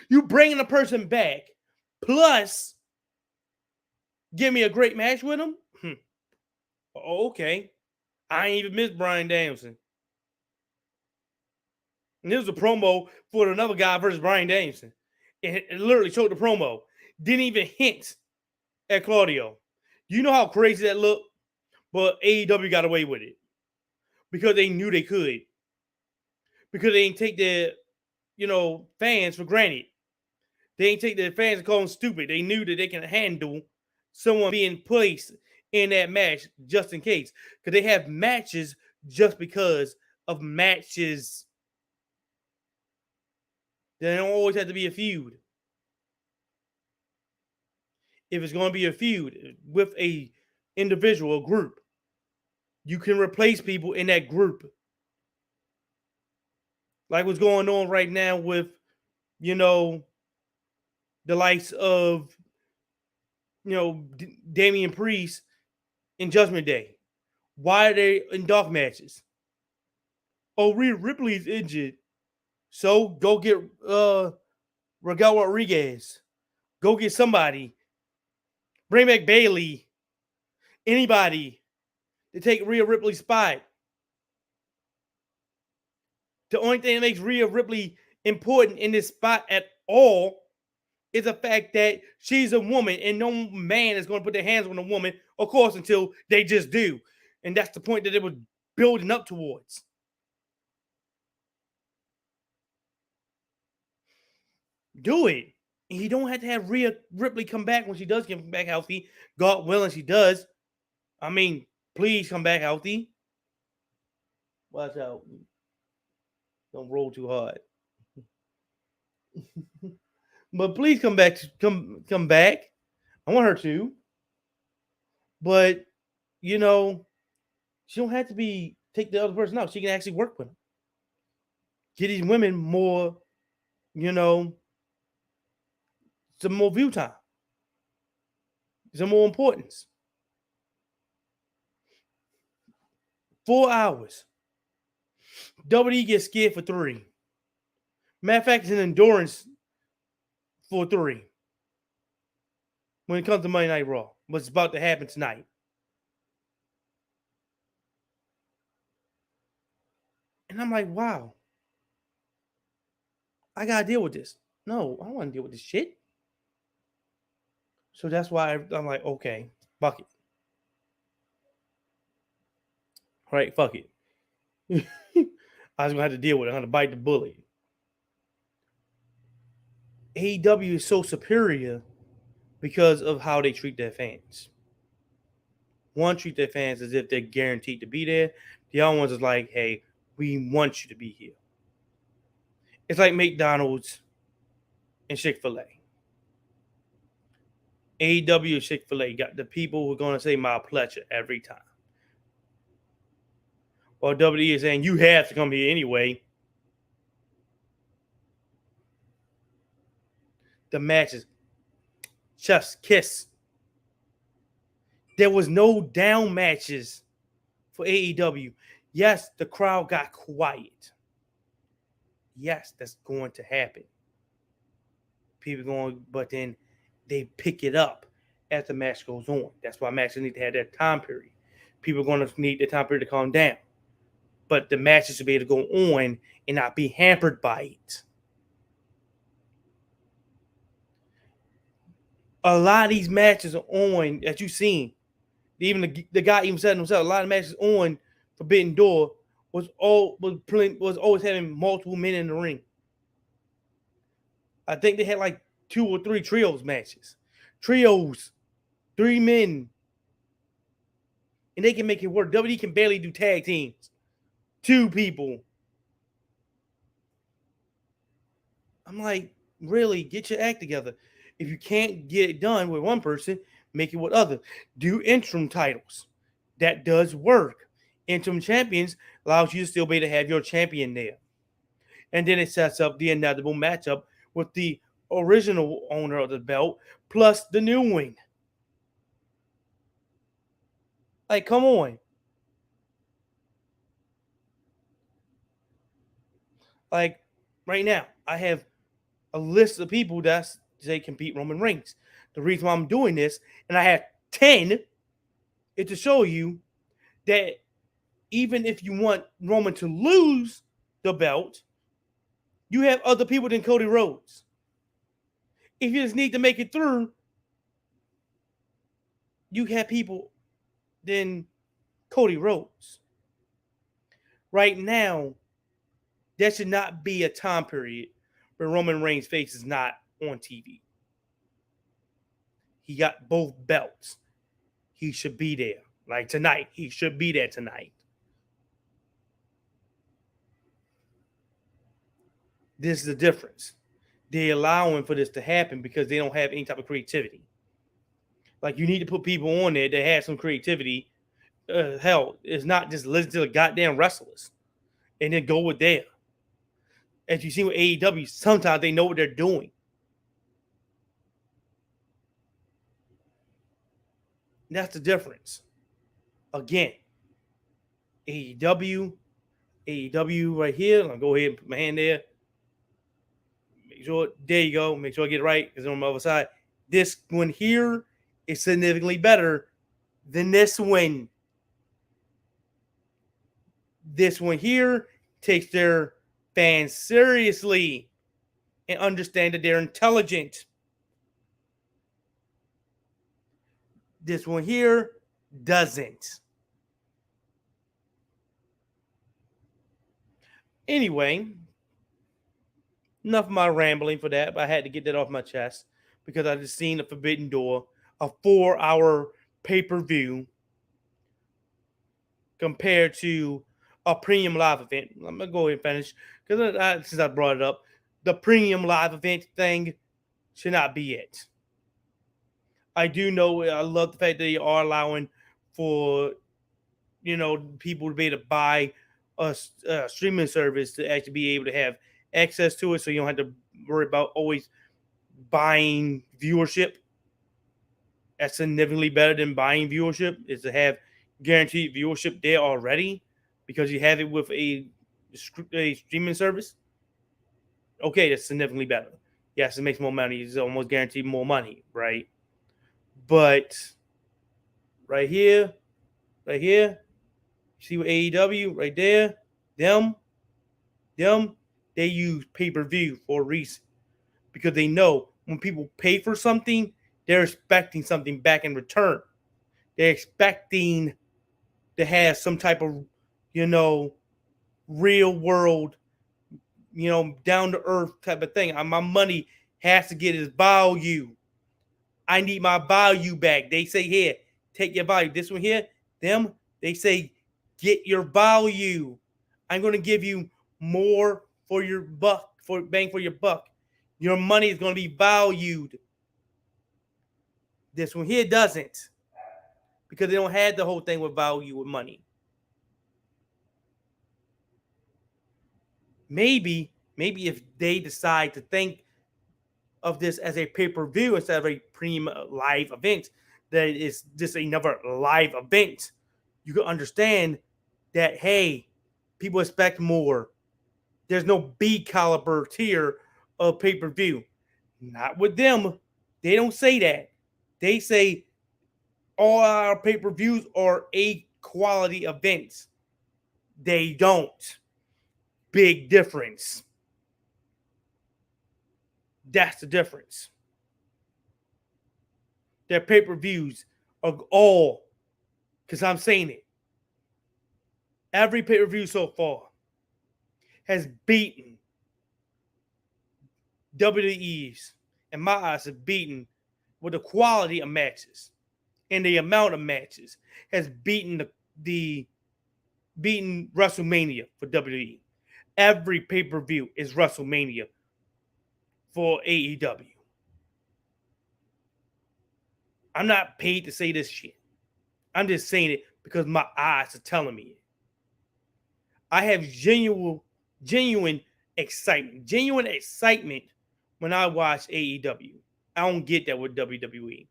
You bringing a person back, plus give me a great match with him? Okay. I ain't even missed Bryan Danielson. And this was a promo for another guy versus Bryan Danielson. It literally showed the promo. Didn't even hint at Claudio. You know how crazy that looked? But AEW got away with it. Because they knew they could. Because they didn't take their, fans for granted. They didn't take their fans and call them stupid. They knew that they can handle someone being placed in that match just in case. Because they have matches just because of matches. They don't always have to be a feud. If it's going to be a feud with a individual, a group, you can replace people in that group. Like what's going on right now with, the likes of, Damian Priest in Judgment Day. Why are they in dark matches? Oh, Rhea Ripley's injured. So go get Raquel Rodriguez. Go get somebody. Bring back Bayley. Anybody to take Rhea Ripley's spot. The only thing that makes Rhea Ripley important in this spot at all is the fact that she's a woman and no man is going to put their hands on a woman, of course, until they just do. And that's the point that they were building up towards. Do it. And you don't have to have Rhea Ripley come back when she does get back healthy. God willing, she does. I mean, please come back healthy. Watch out. Don't roll too hard. But please come back. Come back. I want her to. But you know, she don't have to be take the other person out. She can actually work with them. Get these women more, you know, some more view time, some more importance. 4 hours. WWE gets scared for 3. Matter of fact, it's an endurance for 3 when it comes to Monday Night Raw. What's about to happen tonight. And I'm like, wow. I gotta deal with this. No, I don't want to deal with this shit. So that's why I'm like, okay, fuck it. All right, fuck it. I was gonna have to deal with it. I'm gonna bite the bullet. AEW is so superior because of how they treat their fans. One, treat their fans as if they're guaranteed to be there. The other ones is like, hey, we want you to be here. It's like McDonald's and Chick-fil-A. AEW and Chick-fil-A got the people who are going to say my pleasure every time. While WWE is saying, you have to come here anyway. The matches, chef's kiss. There was no down matches for AEW. Yes, the crowd got quiet. Yes, that's going to happen. People going, but then they pick it up as the match goes on. That's why matches need to have that time period. People are going to need the time period to calm down. But the matches should be able to go on and not be hampered by it. A lot of these matches are on that you've seen. Even the guy even said himself, a lot of matches on Forbidden Door was always having multiple men in the ring. I think they had like 2 or 3 trios matches. Trios, 3 men. And they can make it work. WWE can barely do tag teams. 2 people. I'm like, really, get your act together. If you can't get it done with one person, make it with others. Do interim titles. That does work. Interim champions allows you to still be able to have your champion there. And then it sets up the inevitable matchup with the original owner of the belt plus the new one. Like, come on. Like, right now, I have a list of people that say compete Roman Reigns. The reason why I'm doing this, and I have 10, is to show you that even if you want Roman to lose the belt, you have other people than Cody Rhodes. If you just need to make it through, you have people than Cody Rhodes. Right now, there should not be a time period where Roman Reigns' face is not on TV. He got both belts. He should be there. Like tonight, he should be there tonight. This is the difference. They're allowing for this to happen because they don't have any type of creativity. Like, you need to put people on there that have some creativity. Hell, it's not just listen to the goddamn wrestlers and then go with there. As you see with AEW, sometimes they know what they're doing. That's the difference. Again, AEW right here. I'm going to go ahead and put my hand there. Make sure, there you go. Make sure I get it right because on my other side. This one here is significantly better than this one. This one here takes their fans seriously and understand that they're intelligent. This one here doesn't. Anyway, enough of my rambling for that, but I had to get that off my chest because I just seen the Forbidden Door, a 4-hour pay-per-view compared to a premium live event. I'm going to go ahead and finish because since I brought it up, the premium live event thing should not be it. I do know, I love the fact that they are allowing for, people to be able to buy a streaming service to actually be able to have access to it, so you don't have to worry about always buying viewership. That's significantly better than buying viewership, is to have guaranteed viewership there already because you have it with a streaming service. Okay, that's significantly better. Yes, it makes more money. It's almost guaranteed more money, right? But right here, see what AEW right there, them, they use pay-per-view for a reason, because they know when people pay for something, they're expecting something back in return. They're expecting to have some type of, real world, down to earth type of thing. My money has to get its value. I need my value back. They say, here, take your value. This one here, them, they say, get your value. I'm going to give you more for your buck, for bang for your buck. Your money is going to be valued. This one here doesn't, because they don't have the whole thing with value with money. Maybe if they decide to think of this as a pay-per-view instead of a premium live event, that it's just another live event, you can understand that, hey, people expect more. There's no B caliber tier of pay-per-view. Not with them. They don't say that. They say all our pay-per-views are A quality events. They don't. Big difference. That's the difference. Their pay-per-views are all, because I'm saying it, every pay-per-view so far has beaten WWE's, in my eyes, have beaten with the quality of matches and the amount of matches, has beaten beaten WrestleMania for WWE. Every pay-per-view is WrestleMania for AEW. I'm not paid to say this shit. I'm just saying it because my eyes are telling me it. I have genuine excitement when I watch AEW. I don't get that with WWE.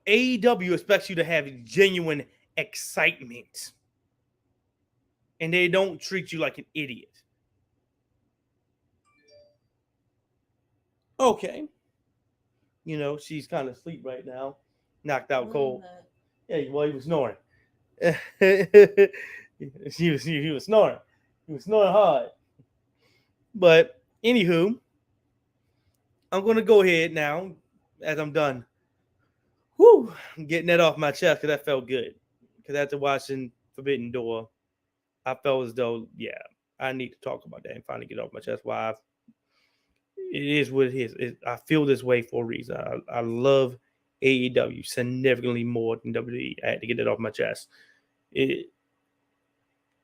AEW expects you to have genuine excitement, and they don't treat you like an idiot. Okay. She's kind of asleep right now. Knocked out cold. Yeah, well, he was snoring. he was snoring. He was snoring hard. But anywho, I'm gonna go ahead now as I'm done. Whew, I'm getting that off my chest because that felt good. Because after watching Forbidden Door, I felt as though, yeah, I need to talk about that and finally get off my chest. Why it is what it is. I feel this way for a reason. I love AEW significantly more than WWE. I had to get that off my chest.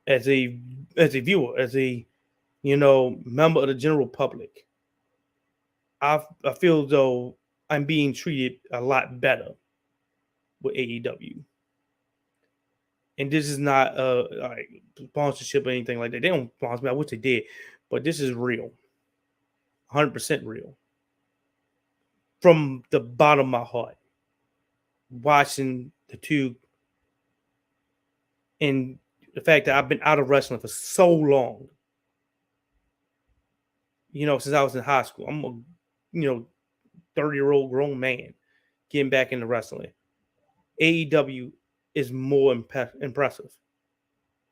As a viewer, as a member of the general public, I feel as though I'm being treated a lot better with AEW. And this is not like sponsorship or anything like that. They don't sponsor me. I wish they did, but this is real, 100% real. From the bottom of my heart, watching the two, and the fact that I've been out of wrestling for so long, since I was in high school. I'm a 30-year-old grown man getting back into wrestling. AEW is more impressive,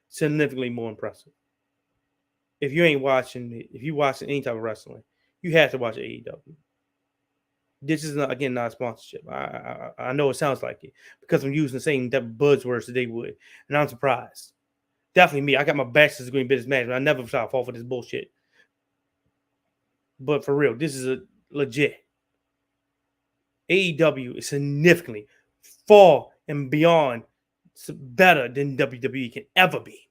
significantly more impressive. If you watching any type of wrestling, you have to watch AEW. This is not a sponsorship. I know it sounds like it because I'm using the same type of buzzwords that they would, and I'm surprised. Definitely me. I got my bachelor's degree in business management. I never try to fall for this bullshit. But for real, this is a legit. AEW is significantly far and beyond better than WWE can ever be.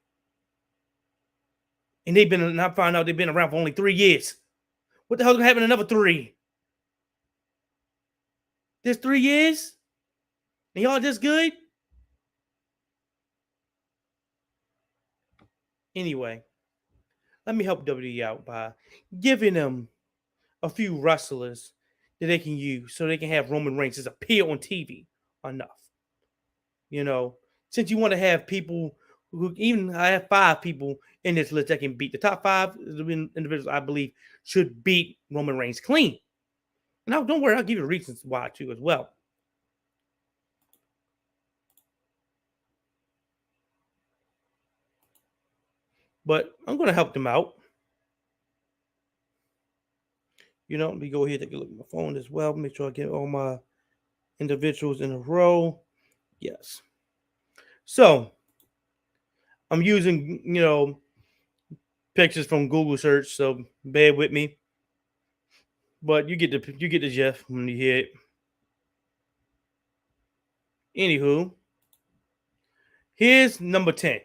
And I found out they've been around for only 3 years. What the hell's gonna happen in another 3? There's 3 years? And y'all this good? Anyway, let me help WWE out by giving them a few wrestlers that they can use so they can have Roman Reigns just appear on TV enough. Since you want to have people who, even I have 5 people in this list that can beat the top 5 individuals I believe should beat Roman Reigns clean. Now, don't worry, I'll give you reasons why too as well. But I'm going to help them out. Let me go ahead and take a look at my phone as well. Make sure I get all my individuals in a row. Yes. So I'm using, pictures from Google search, so bear with me. But you get the gist when you hear it. Anywho, here's number 10.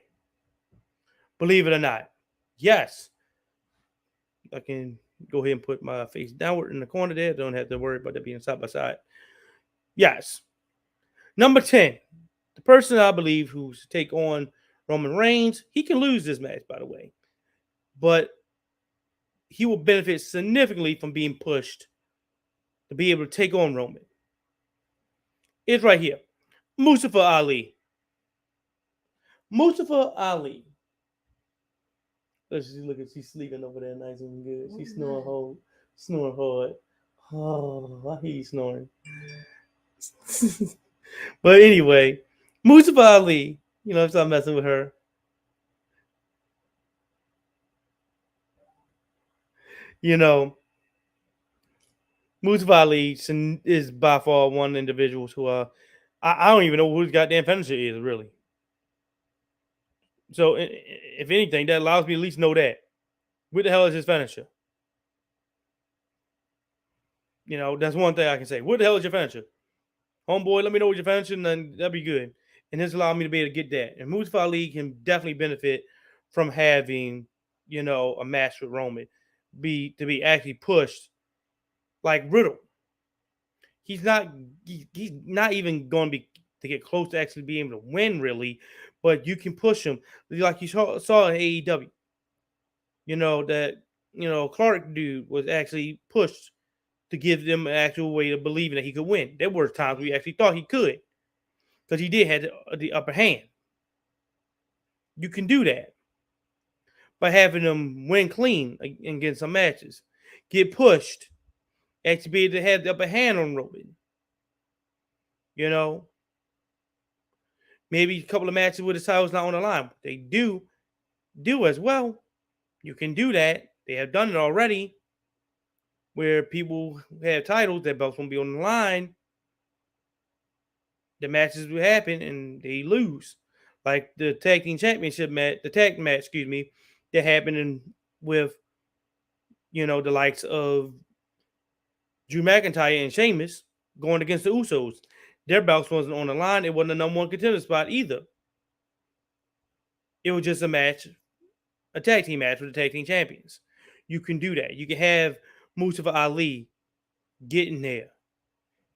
Believe it or not. Yes. I can go ahead and put my face downward in the corner there. Don't have to worry about that being side by side. Yes. Number 10. The person I believe who's to take on Roman Reigns, he can lose this match, by the way. But he will benefit significantly from being pushed to be able to take on Roman. It's right here. Mustafa Ali. Mustafa Ali. Let's just look at, she's sleeping over there nice and good. She's snoring hard. Oh, I hear you snoring. But anyway, Mustafa Ali, I'm start messing with her. Mustafa Ali is by far one of the individuals who I don't even know who his goddamn finisher is, really. So, if anything, that allows me to at least know that. What the hell is his finisher? That's one thing I can say. What the hell is your finisher? Homeboy, let me know what your finisher, and then that'd be good. And this allows me to be able to get that. And Mustafa Ali can definitely benefit from having, a match with Roman. To be actually pushed like Riddle. He's not even going to get close to actually being able to win, really, but you can push him like you saw in AEW. That Clark dude was actually pushed to give them an actual way of believing that he could win. There were times we actually thought he could, because he did have the upper hand. You can do that by having them win clean and get some matches, get pushed, actually be able to have the upper hand on Roman. Maybe a couple of matches with the titles not on the line. They do as well. You can do that. They have done it already, where people have titles, their belts won't be on the line. The matches will happen and they lose, like the tag team championship match, that happened with the likes of Drew McIntyre and Sheamus going against the Usos. Their belts wasn't on the line. It wasn't a number 1 contender spot either. It was just a match, a tag team match with the tag team champions. You can do that. You can have Mustafa Ali get in there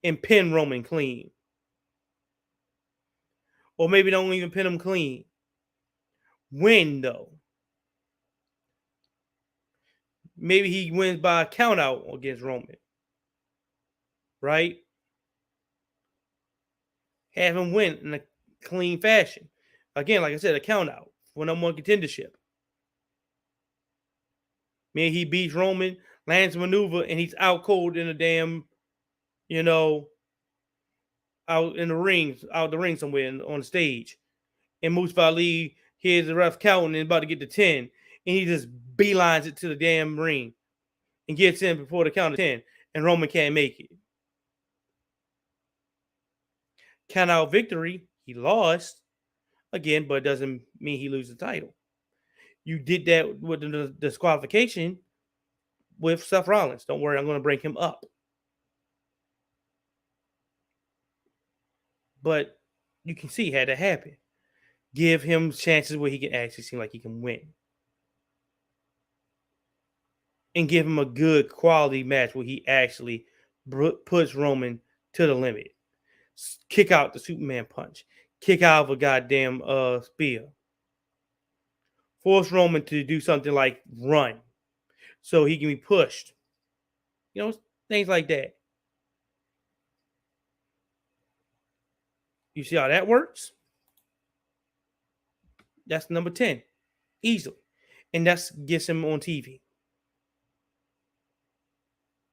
and pin Roman clean. Or maybe don't even pin him clean. Win, though. Maybe he wins by a count out against Roman. Right? Have him win in a clean fashion. Again, like I said, a count out for number 1 contendership. Maybe he beats Roman, lands a maneuver, and he's out cold in a damn, out in the ring, somewhere on the stage. And Mustafa Ali hears the ref counting and about to get to 10, and he just beelines it to the damn ring and gets in before the count of 10, and Roman can't make it. Count out victory, he lost again, but it doesn't mean he loses the title. You did that with the disqualification with Seth Rollins. Don't worry, I'm going to bring him up. But you can see how that happened. Give him chances where he can actually seem like he can win. and give him a good quality match where he actually puts Roman to the limit. Kick out the Superman punch. Kick out of a goddamn spear. Force Roman to do something like run so he can be pushed. You know, things like that. You see how that works? That's number 10. Easily. And that gets him on TV.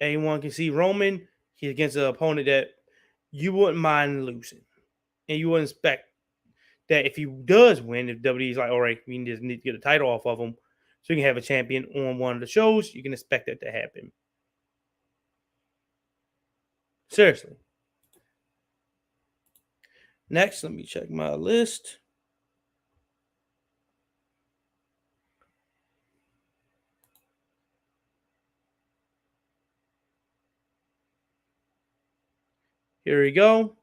Anyone can see Roman. He's against an opponent that you wouldn't mind losing. And you wouldn't expect that if he does win, if WWE's like, all right, we just need to get a title off of him so you can have a champion on one of the shows, you can expect that to happen. Seriously. Next, let me check my list. Here we go.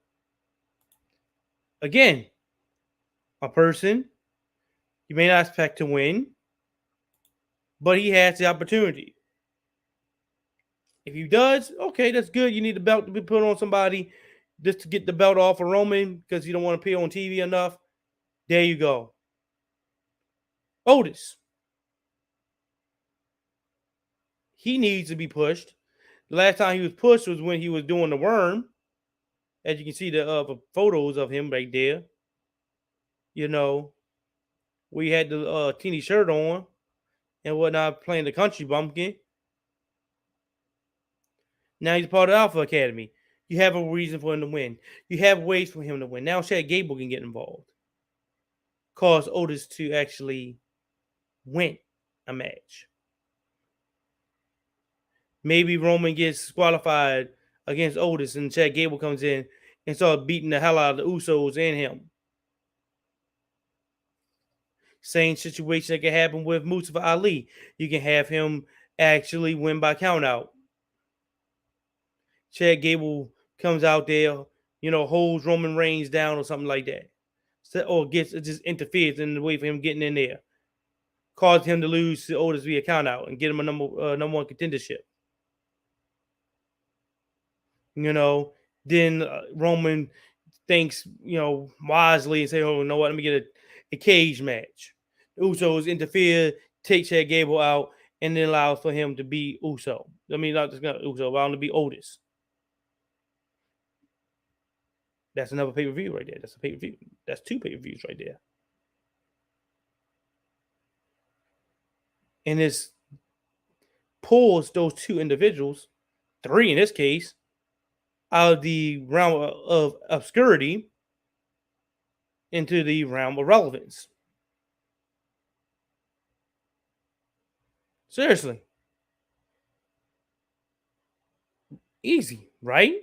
Again, a person you may not expect to win, but he has the opportunity. If he does, okay, that's good. You need the belt to be put on somebody just to get the belt off of Roman because you don't want to appear on TV enough. There you go. Otis. He needs to be pushed. The last time he was pushed was when he was doing the worm. As you can see, the photos of him right there. You know, we had the teeny shirt on and whatnot, playing the country bumpkin. Now he's part of Alpha Academy. You have a reason for him to win. You have ways for him to win. Now Chad Gable can get involved. Cause Otis to actually win a match. Maybe Roman gets disqualified against Otis and Chad Gable comes in and starts beating the hell out of the Usos and him. Same situation that can happen with Mustafa Ali. You can have him actually win by countout. Chad Gable comes out there, holds Roman Reigns down or something like that. Or just interferes in the way for him getting in there. Cause him to lose to Otis via countout and get him a number one contendership. Then Roman thinks, wisely and say, oh, you know what, let me get a cage match. The Usos interfere, take Chad Gable out, and then allows for him to be Uso. I mean, not just Uso, allow him to be Otis. That's another pay-per-view right there. That's a pay-per-view. That's 2 pay-per-views right there. And this pulls those 2 individuals, 3 in this case, out of the realm of obscurity into the realm of relevance. Seriously. Easy, right?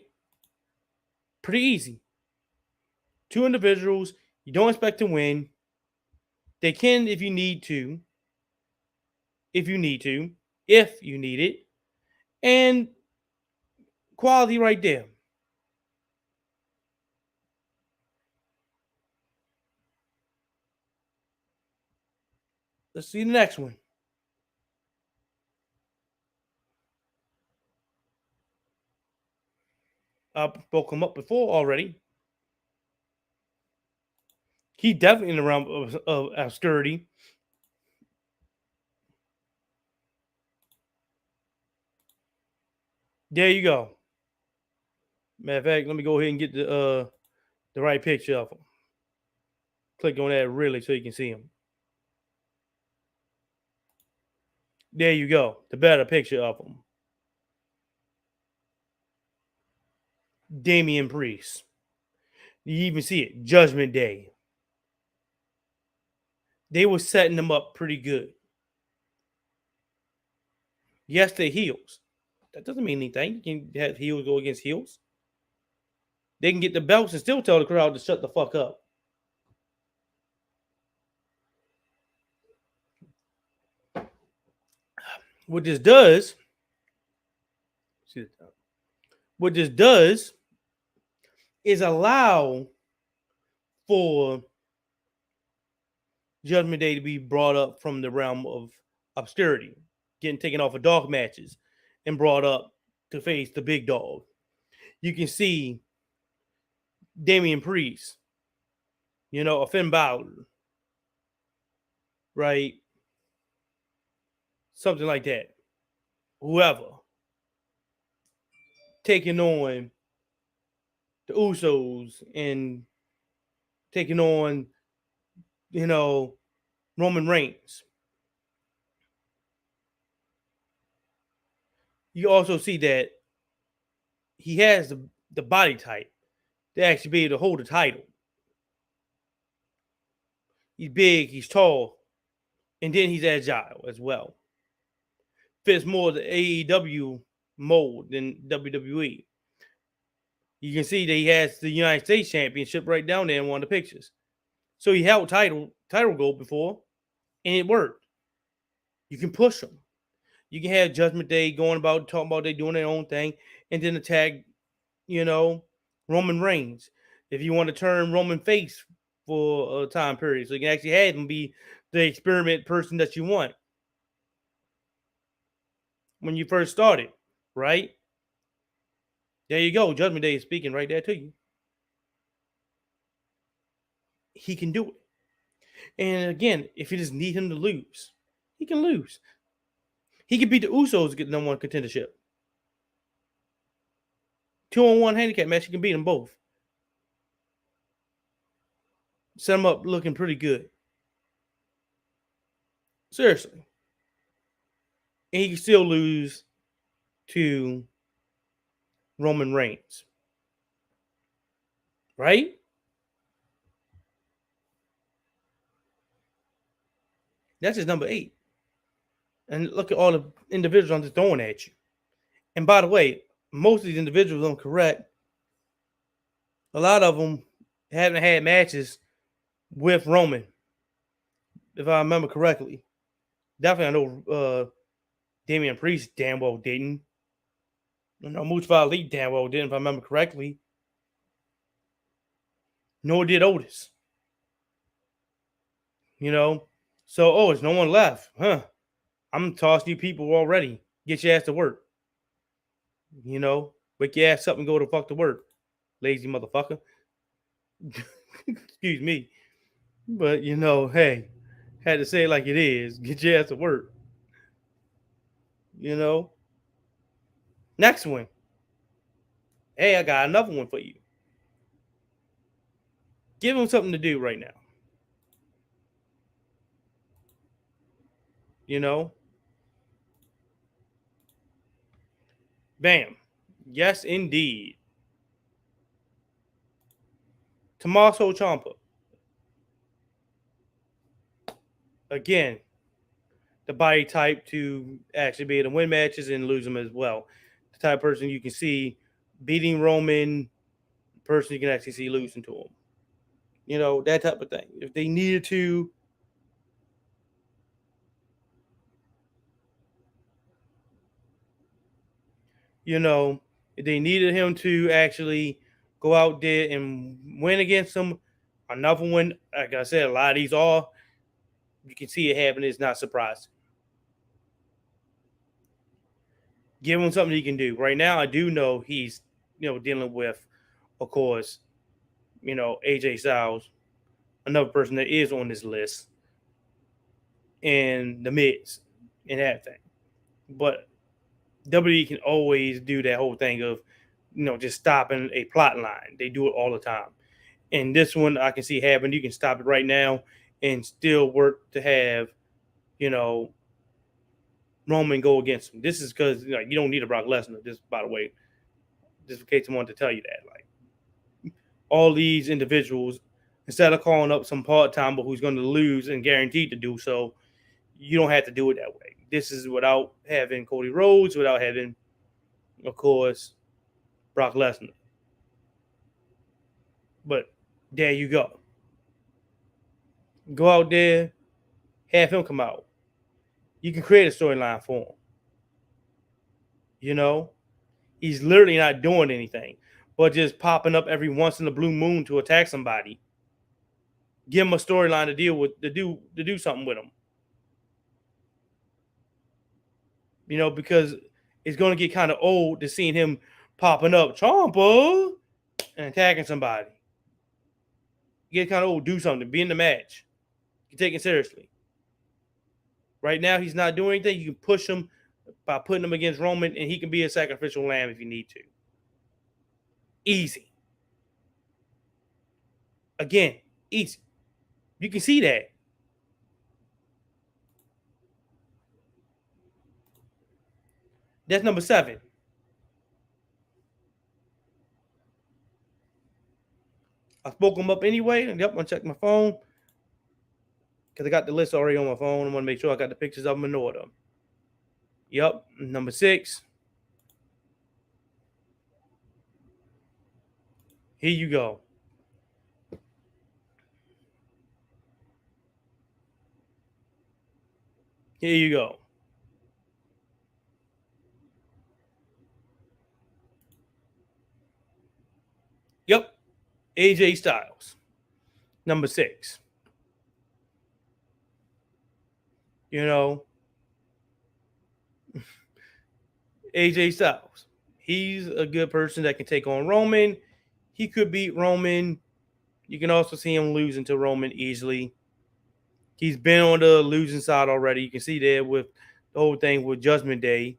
Pretty easy. 2 individuals you don't expect to win. They can if you need to. If you need it. And quality right there. Let's see the next one. I spoke him up before already. He definitely in the realm of obscurity. There you go. Matter of fact, let me go ahead and get the right picture of him. Click on that really so you can see him. There you go. The better picture of him. Damian Priest. You even see it. Judgment Day. They were setting them up pretty good. Yes, they're heels. That doesn't mean anything. You can have heels go against heels. They can get the belts and still tell the crowd to shut the fuck up. What this does is allow for Judgment Day to be brought up from the realm of obscurity getting taken off of dog matches and brought up to face the big dog. You can see Damian Priest, a Finn Balor, right? Something like that. Whoever. Taking on the Usos and taking on, Roman Reigns. You also see that he has the body type to actually be able to hold the title. He's big, he's tall, and then he's agile as well. Fits more the AEW mold than WWE. You can see that he has the United States Championship right down there in one of the pictures. So he held title gold before, and it worked. You can push him. You can have Judgment Day talking about they doing their own thing, and then attack, Roman Reigns. If you want to turn Roman face for a time period, so you can actually have him be the experiment person that you want when you first started, right? There you go. Judgment Day is speaking right there to you. He can do it. And again, if you just need him to lose, he can lose. He can beat the Usos to get the #1 contendership. 2-on-1 handicap match, he can beat them both. Set him up looking pretty good. Seriously. And he can still lose to Roman Reigns. Right? That's his number 8. And look at all the individuals I'm just throwing at you. And by the way, most of these individuals, I'm correct, a lot of them haven't had matches with Roman, if I remember correctly. Definitely, I know Damian Priest damn well didn't. Mustafa Ali damn well didn't, if I remember correctly. Nor did Otis. So, there's no one left. Huh. I'm tossing you people already. Get your ass to work. Wake your ass up and go to fuck to work. Lazy motherfucker. Excuse me. But, hey, had to say it like it is. Get your ass to work. Next one. Hey, I got another one for you. Give him something to do right now. Bam. Yes, indeed. Tommaso Ciampa. Again, the body type to actually be able to win matches and lose them as well. The type of person you can see beating Roman, person you can actually see losing to him. That type of thing. If they needed to, if they needed him to actually go out there and win against them, another one, like I said, a lot of these you can see it happening. It's not surprising. Give him something he can do. Right now, I do know he's, dealing with, of course, AJ Styles, another person that is on this list, and the Miz and that thing. But WWE can always do that whole thing of, just stopping a plot line. They do it all the time. And this one I can see happen. You can stop it right now and still work to have, Roman go against him. This is because you don't need a Brock Lesnar. This, by the way, just in case I wanted to tell you that. Like, all these individuals, instead of calling up some part-timer who's going to lose and guaranteed to do so, you don't have to do it that way. This is without having Cody Rhodes, without having, of course, Brock Lesnar. But there you go. Go out there, have him come out. You can create a storyline for him. He's literally not doing anything, but just popping up every once in a blue moon to attack somebody. Give him a storyline to deal with, to do something with him. because it's going to get kind of old to seeing him popping up, Ciampa, and attacking somebody. Get kind of old, do something, be in the match. You take it seriously. Right now, he's not doing anything. You can push him by putting him against Roman, and he can be a sacrificial lamb if you need to. Easy. Again, easy. You can see that. That's number 7. I spoke him up anyway. Yep, I'm going to check my phone. Because I got the list already on my phone. I want to make sure I got the pictures of them in order. Yep, number 6. Here you go. Here you go. Yep, AJ Styles. Number 6. AJ Styles. He's a good person that can take on Roman. He could beat Roman. You can also see him losing to Roman easily. He's been on the losing side already. You can see there with the whole thing with Judgment Day.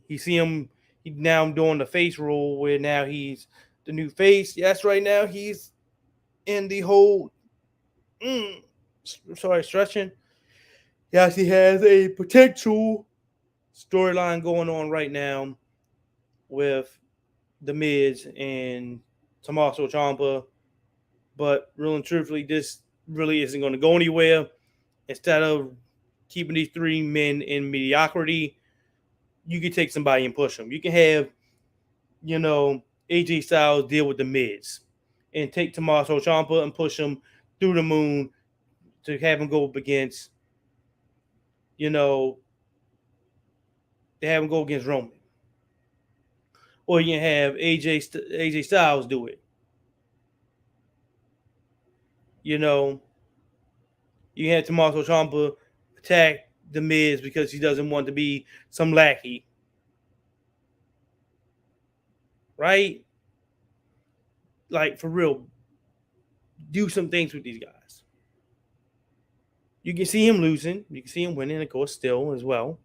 You see him now doing the face role where now he's the new face. Yes, right now he's in the whole stretching. Yes, he has a potential storyline going on right now with The Miz and Tommaso Ciampa. But real and truthfully, this really isn't going to go anywhere. Instead of keeping these 3 men in mediocrity, you can take somebody and push them. You can have, AJ Styles deal with The Miz and take Tommaso Ciampa and push him through the moon to have him go up against, they have him go against Roman. Or you can have AJ Styles do it. You have Tommaso Ciampa attack The Miz because he doesn't want to be some lackey. Right? Like, for real. Do some things with these guys. You can see him losing. You can see him winning, of course, still as well.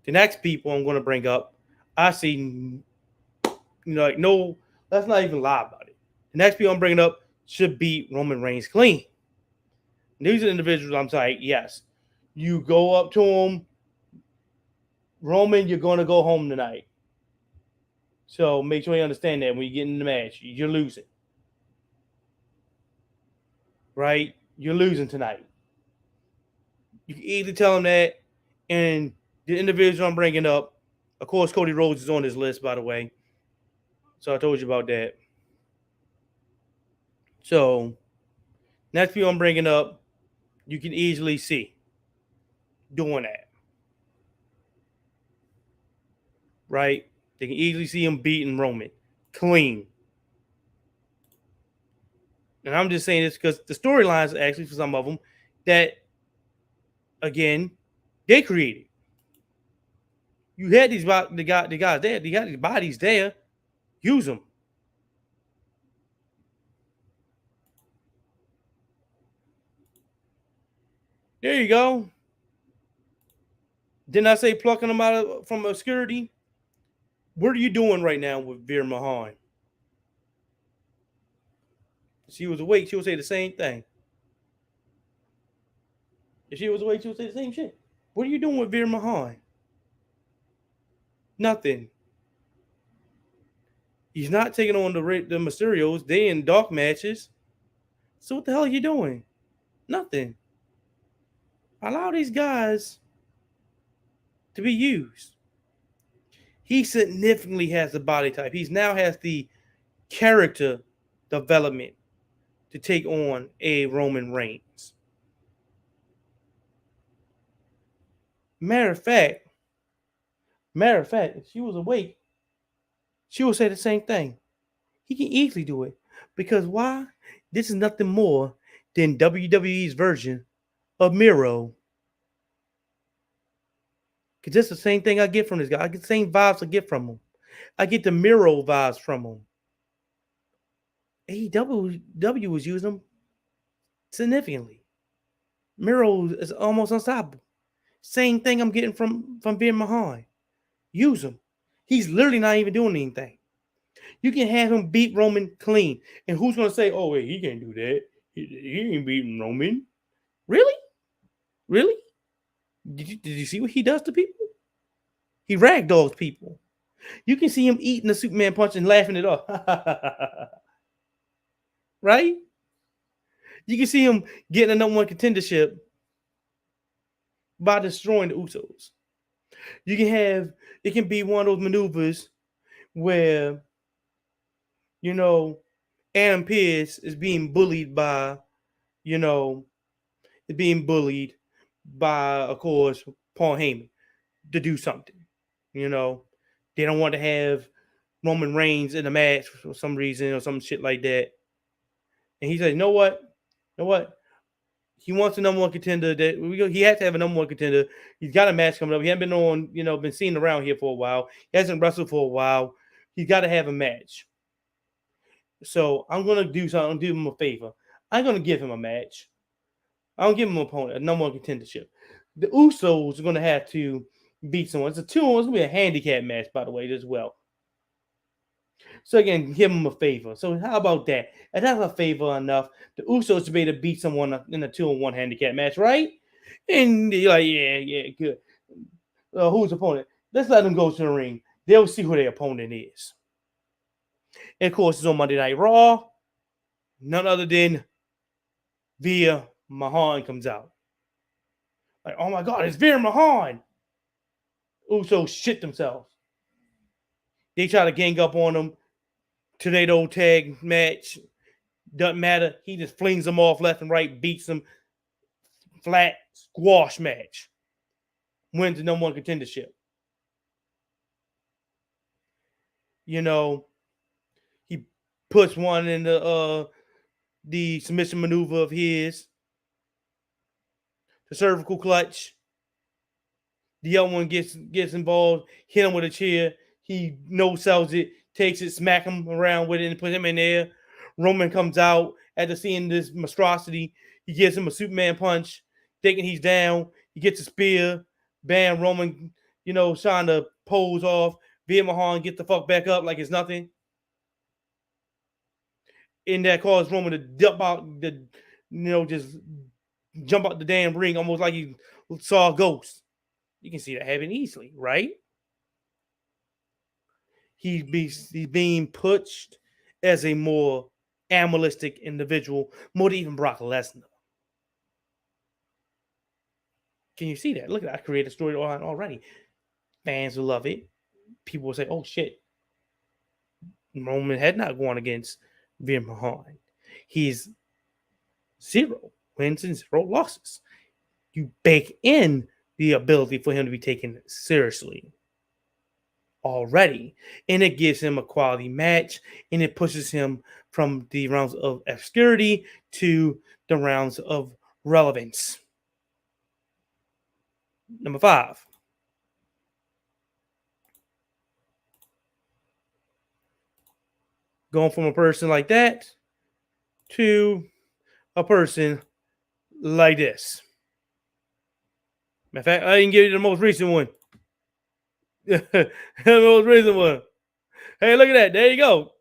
The next people I'm going to bring up, I see, no, let's not even lie about it. The next people I'm bringing up should beat Roman Reigns clean. These are individuals I'm saying, yes, you go up to him, Roman, you're going to go home tonight. So make sure you understand that when you get in the match, you're losing. Right? You're losing tonight. You can either tell him that, and the individual I'm bringing up, of course, Cody Rhodes is on this list, by the way. So I told you about that. So next people I'm bringing up, you can easily see doing that. Right? They can easily see him beating Roman clean. And I'm just saying this because the storylines actually for some of them that, again, they created. You had the guys there. You got these bodies there. Use them. There you go. Didn't I say plucking them out from obscurity? What are you doing right now with Veer Mahan? If she was awake, she would say the same thing. If she was awake, she would say the same shit. What are you doing with Veer Mahan? Nothing. He's not taking on the Mysterios. They in dark matches. So what the hell are you doing? Nothing. Allow these guys to be used. He significantly has the body type. He now has the character development to take on a Roman Reigns. Matter of fact, if she was awake, she would say the same thing. He can easily do it. Because why? This is nothing more than WWE's version of Miro. Because that's the same thing I get from this guy. I get the same vibes I get from him. I get the Miro vibes from him. AEW was using him significantly. Miro is almost unstoppable. Same thing I'm getting from Veer Mahan. Use him. He's literally not even doing anything. You can have him beat Roman clean. And who's going to say, oh, wait, he can't do that. He ain't beating Roman. Really? Really? Did you see what he does to people? He ragdolls people. You can see him eating the Superman punch and laughing it off. Right? You can see him getting a number one contendership by destroying the Usos. You can have, it can be one of those maneuvers where, you know, Adam Pearce is being bullied by, you know, of course, Paul Heyman to do something. You know, they don't want to have Roman Reigns in the match for some reason or some shit like that. And he said, you know what? He wants a number one contender. He has to have a number one contender. He's got a match coming up. He hasn't been on, been seen around here for a while. He hasn't wrestled for a while. He's got to have a match. So I'm going to do something. Do him a favor. I'm going to give him a match. I don't give him an opponent, a number one contendership. The Usos are going to have to beat someone. It's going to be a handicap match, by the way, as well. So again, give him a favor. So how about that? And that's a favor enough. The Usos to be able to beat someone in a 2-on-1 handicap match, right? And you're like, yeah, good. Who's the opponent? Let's let them go to the ring. They'll see who their opponent is. And of course, it's on Monday Night Raw. None other than Veer Mahan comes out. Like, oh my God, it's Veer Mahan. Usos shit themselves. They try to gang up on him. Tornado tag match. Doesn't matter. He just flings them off left and right, beats them. Flat squash match. Wins the number one contendership. You know, he puts one in the submission maneuver of his. The cervical clutch. The other one gets involved, hit him with a chair. He no-sells it, takes it, smack him around with it, and put him in there. Roman comes out after seeing this monstrosity. He gives him a Superman punch, thinking he's down. He gets a spear. Bam, Roman, trying to pose off. Veer Mahan gets the fuck back up like it's nothing. And that caused Roman to jump out just jump out the damn ring, almost like he saw a ghost. You can see that happen easily, right? He's being pushed as a more animalistic individual, more than even Brock Lesnar. Can you see that? Look at that. I created a storyline already. Fans will love it. People will say, oh shit. Roman had not gone against Veer Mahan. He's 0 wins and 0 losses. You bake in the ability for him to be taken seriously already, and it gives him a quality match, and it pushes him from the rounds of obscurity to the rounds of relevance. Number 5. Going from a person like that to a person like this. Matter of fact, I didn't give you the most recent one. The most recent one. Hey, look at that. There you go.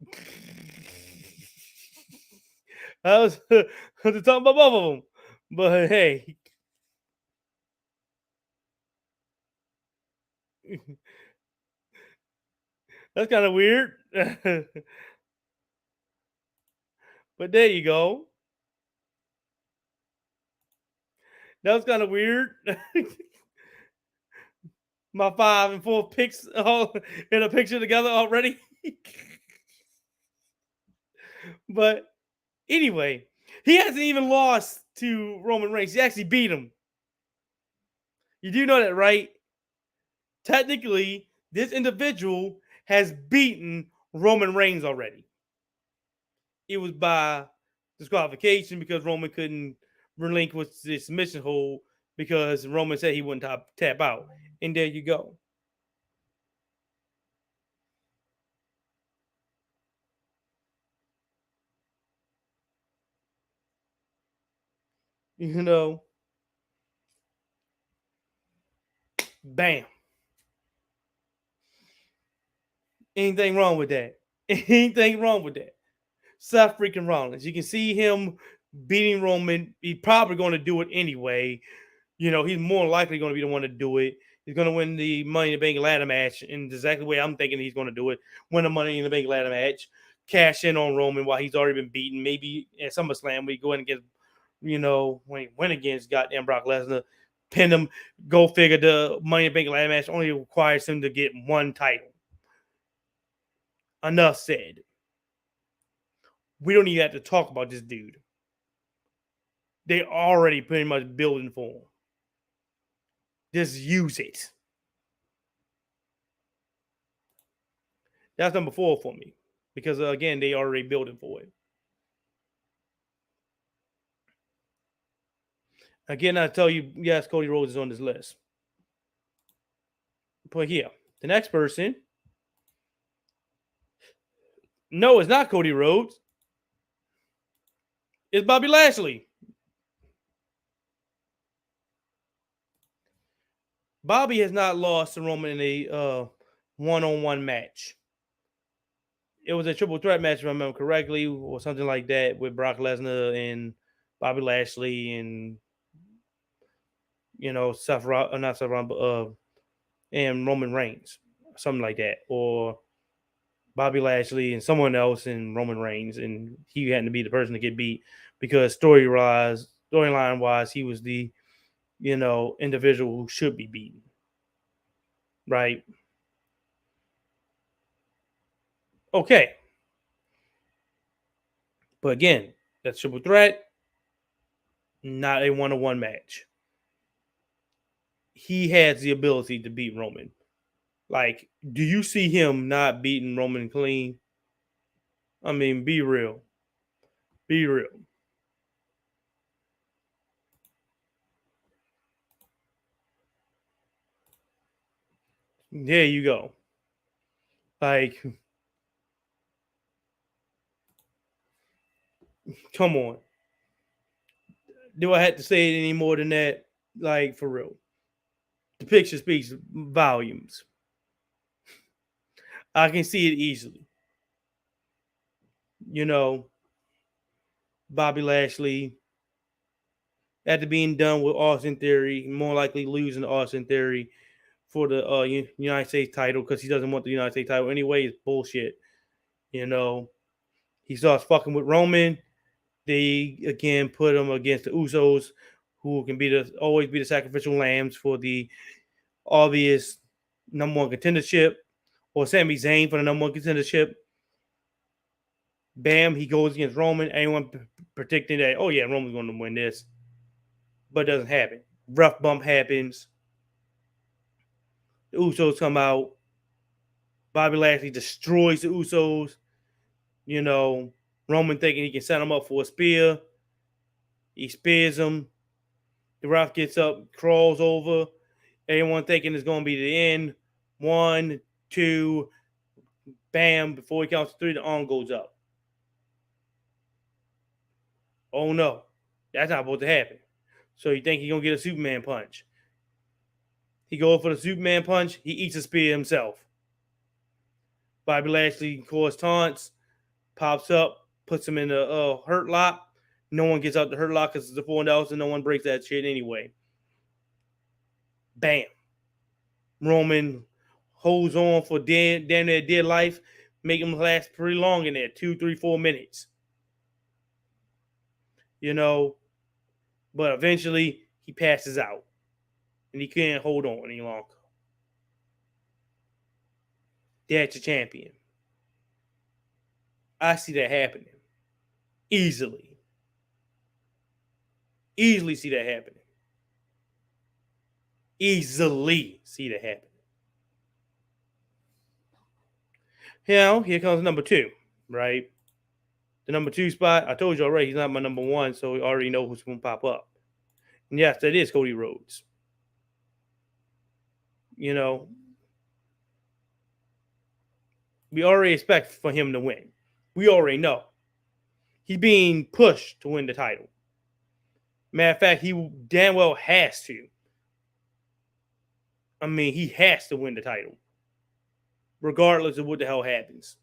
I was talking about both of them. But hey. That's kind of weird. But there you go. That was kind of weird. My 5 and 4 picks all in a picture together already. But anyway, he hasn't even lost to Roman Reigns. He actually beat him. You do know that, right? Technically, this individual has beaten Roman Reigns already. It was by disqualification because Roman couldn't relinquish this submission hold because Roman said he wouldn't tap out. And there you go. You know, bam. Anything wrong with that? Anything wrong with that? Seth freaking Rollins. You can see him beating Roman. He's probably going to do it anyway. You know, he's more likely going to be the one to do it. He's going to win the Money in the Bank ladder match in exactly the way I'm thinking he's going to do it. Win the Money in the Bank ladder match. Cash in on Roman while he's already been beaten. Maybe at SummerSlam we go in against, you know, when he went against goddamn Brock Lesnar, pin him. Go figure. The Money in the Bank ladder match only requires him to get one title. Enough said. We don't even have to talk about this dude. They're already pretty much building for him. Just use it. That's number 4 for me. Because, again, they already building for it. Again, I tell you, yes, Cody Rhodes is on this list. But here, the next person. No, it's not Cody Rhodes. It's Bobby Lashley. Bobby has not lost to Roman in a one-on-one match. It was a triple threat match, if I remember correctly, or something like that, with Brock Lesnar and Bobby Lashley and, you know, and Roman Reigns, something like that, or Bobby Lashley and someone else and Roman Reigns, and he had to be the person to get beat because storyline wise, he was the, you know, individual who should be beaten, right? Okay, but again, that's triple threat, not a one-on-one match. He has the ability to beat Roman. Like, do you see him not beating Roman clean? I mean, be real. Be real. There you go. Like, come on. Do I have to say it any more than that? Like, for real. The picture speaks volumes. I can see it easily. You know, Bobby Lashley, after being done with Austin Theory, more likely losing Austin Theory for the United States title because he doesn't want the United States title anyway. It's bullshit. You know, he starts fucking with Roman. They again put him against the Usos, who can always be the sacrificial lambs for the obvious number 1 contendership, or Sami Zayn for the number 1 contendership. Bam, he goes against Roman. Anyone predicting that, oh yeah, Roman's going to win this, but it doesn't happen. Rough bump happens. The Usos come out. Bobby Lashley destroys the Usos. You know, Roman thinking he can set him up for a spear. He spears him. The ref gets up, crawls over. Everyone thinking it's going to be the end. 1, 2, bam. Before he counts 3, the arm goes up. Oh no, that's not supposed to happen. So you think he's going to get a Superman punch. He goes for the Superman punch. He eats a spear himself. Bobby Lashley, of course, taunts, pops up, puts him in a hurt lock. No one gets out the hurt lock because it's a $4 and no one breaks that shit anyway. Bam. Roman holds on for damn near dear life, make him last pretty long in there, 2, 3, 4 minutes. You know, but eventually he passes out and he can't hold on any longer. That's your champion. I see that happening. Easily. Easily see that happening. Easily see that happening. Now, here comes number 2, right? The number 2 spot, I told you already, he's not my number 1, so we already know who's going to pop up. And yes, that is Cody Rhodes. You know, we already expect for him to win. We already know. He's being pushed to win the title. Matter of fact, he damn well has to. I mean, he has to win the title, regardless of what the hell happens.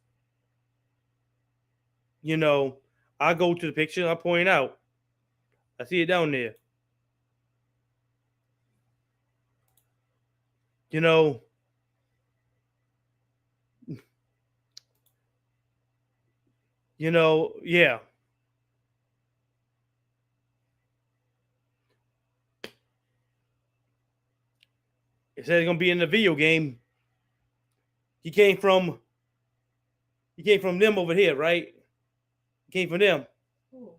You know, I go to the picture, I point out. I see it down there. You know, yeah. It says it's gonna be in the video game. He came from them over here, right? He came from them. Ooh.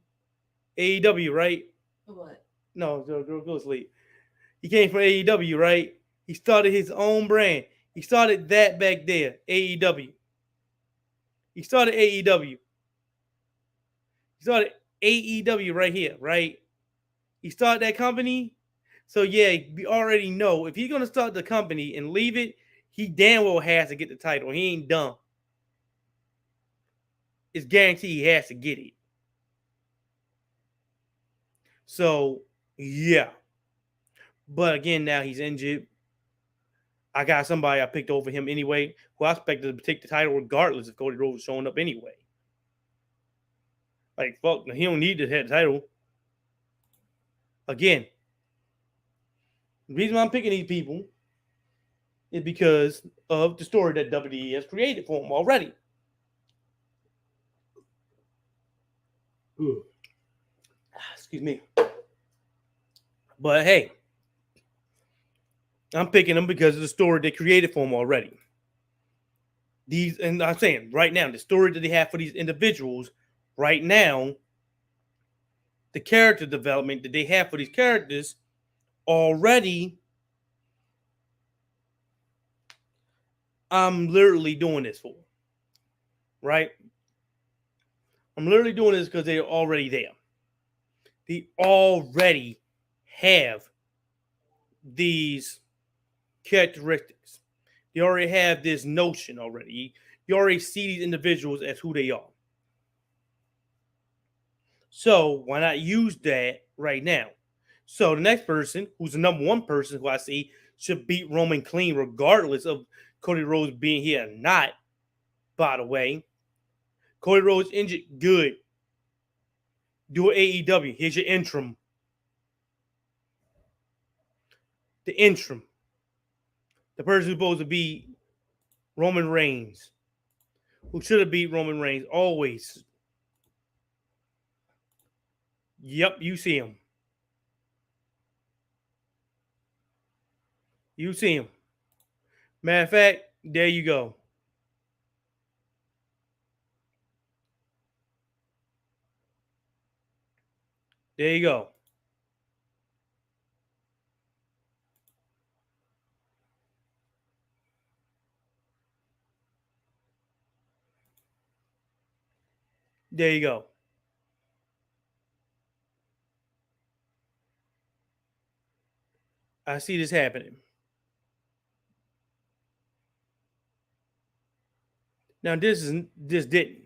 AEW, right? What? No, go to sleep. He came from AEW, right? He started his own brand. He started that back there, AEW. He started AEW. He started AEW right here, right? He started that company. So, yeah, we already know if he's going to start the company and leave it, he damn well has to get the title. He ain't dumb. It's guaranteed he has to get it. So, yeah. But again, now he's injured. I got somebody I picked over him anyway, who I expected to take the title regardless if Cody Rhodes was showing up anyway. Like, fuck, he don't need to have the title. Again, the reason why I'm picking these people is because of the story that WWE has created for him already. Ooh. Excuse me. But hey, I'm picking them because of the story they created for him already. And I'm saying right now, the story that they have for these individuals right now, the character development that they have for these characters already, I'm literally doing this for. Right? I'm literally doing this because they're already there. They already have these characteristics. They already have this notion already. You already see these individuals as who they are. So why not use that right now? So the next person, who's the number one person who I see should beat Roman clean regardless of Cody Rhodes being here or not, by the way. Cody Rhodes injured, good. Do an AEW. Here's your interim. The interim. The person who's supposed to be Roman Reigns. Who should have beat Roman Reigns always. Yep, you see him. You see him. Matter of fact, there you go. There you go. There you go. I see this happening. Now this didn't.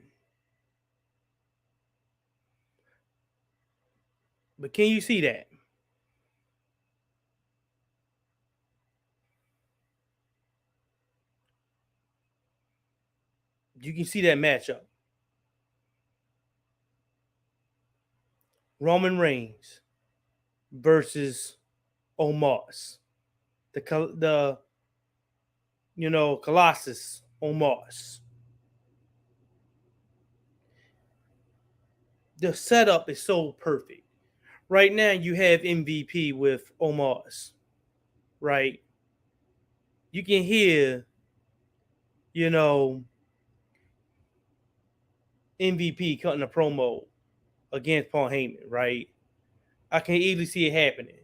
But can you see that? You can see that matchup. Roman Reigns versus Omos. The Colossus Omos. The setup is so perfect. Right now you have MVP with Omos. Right? You can hear, MVP cutting a promo against Paul Heyman, right? I can easily see it happening.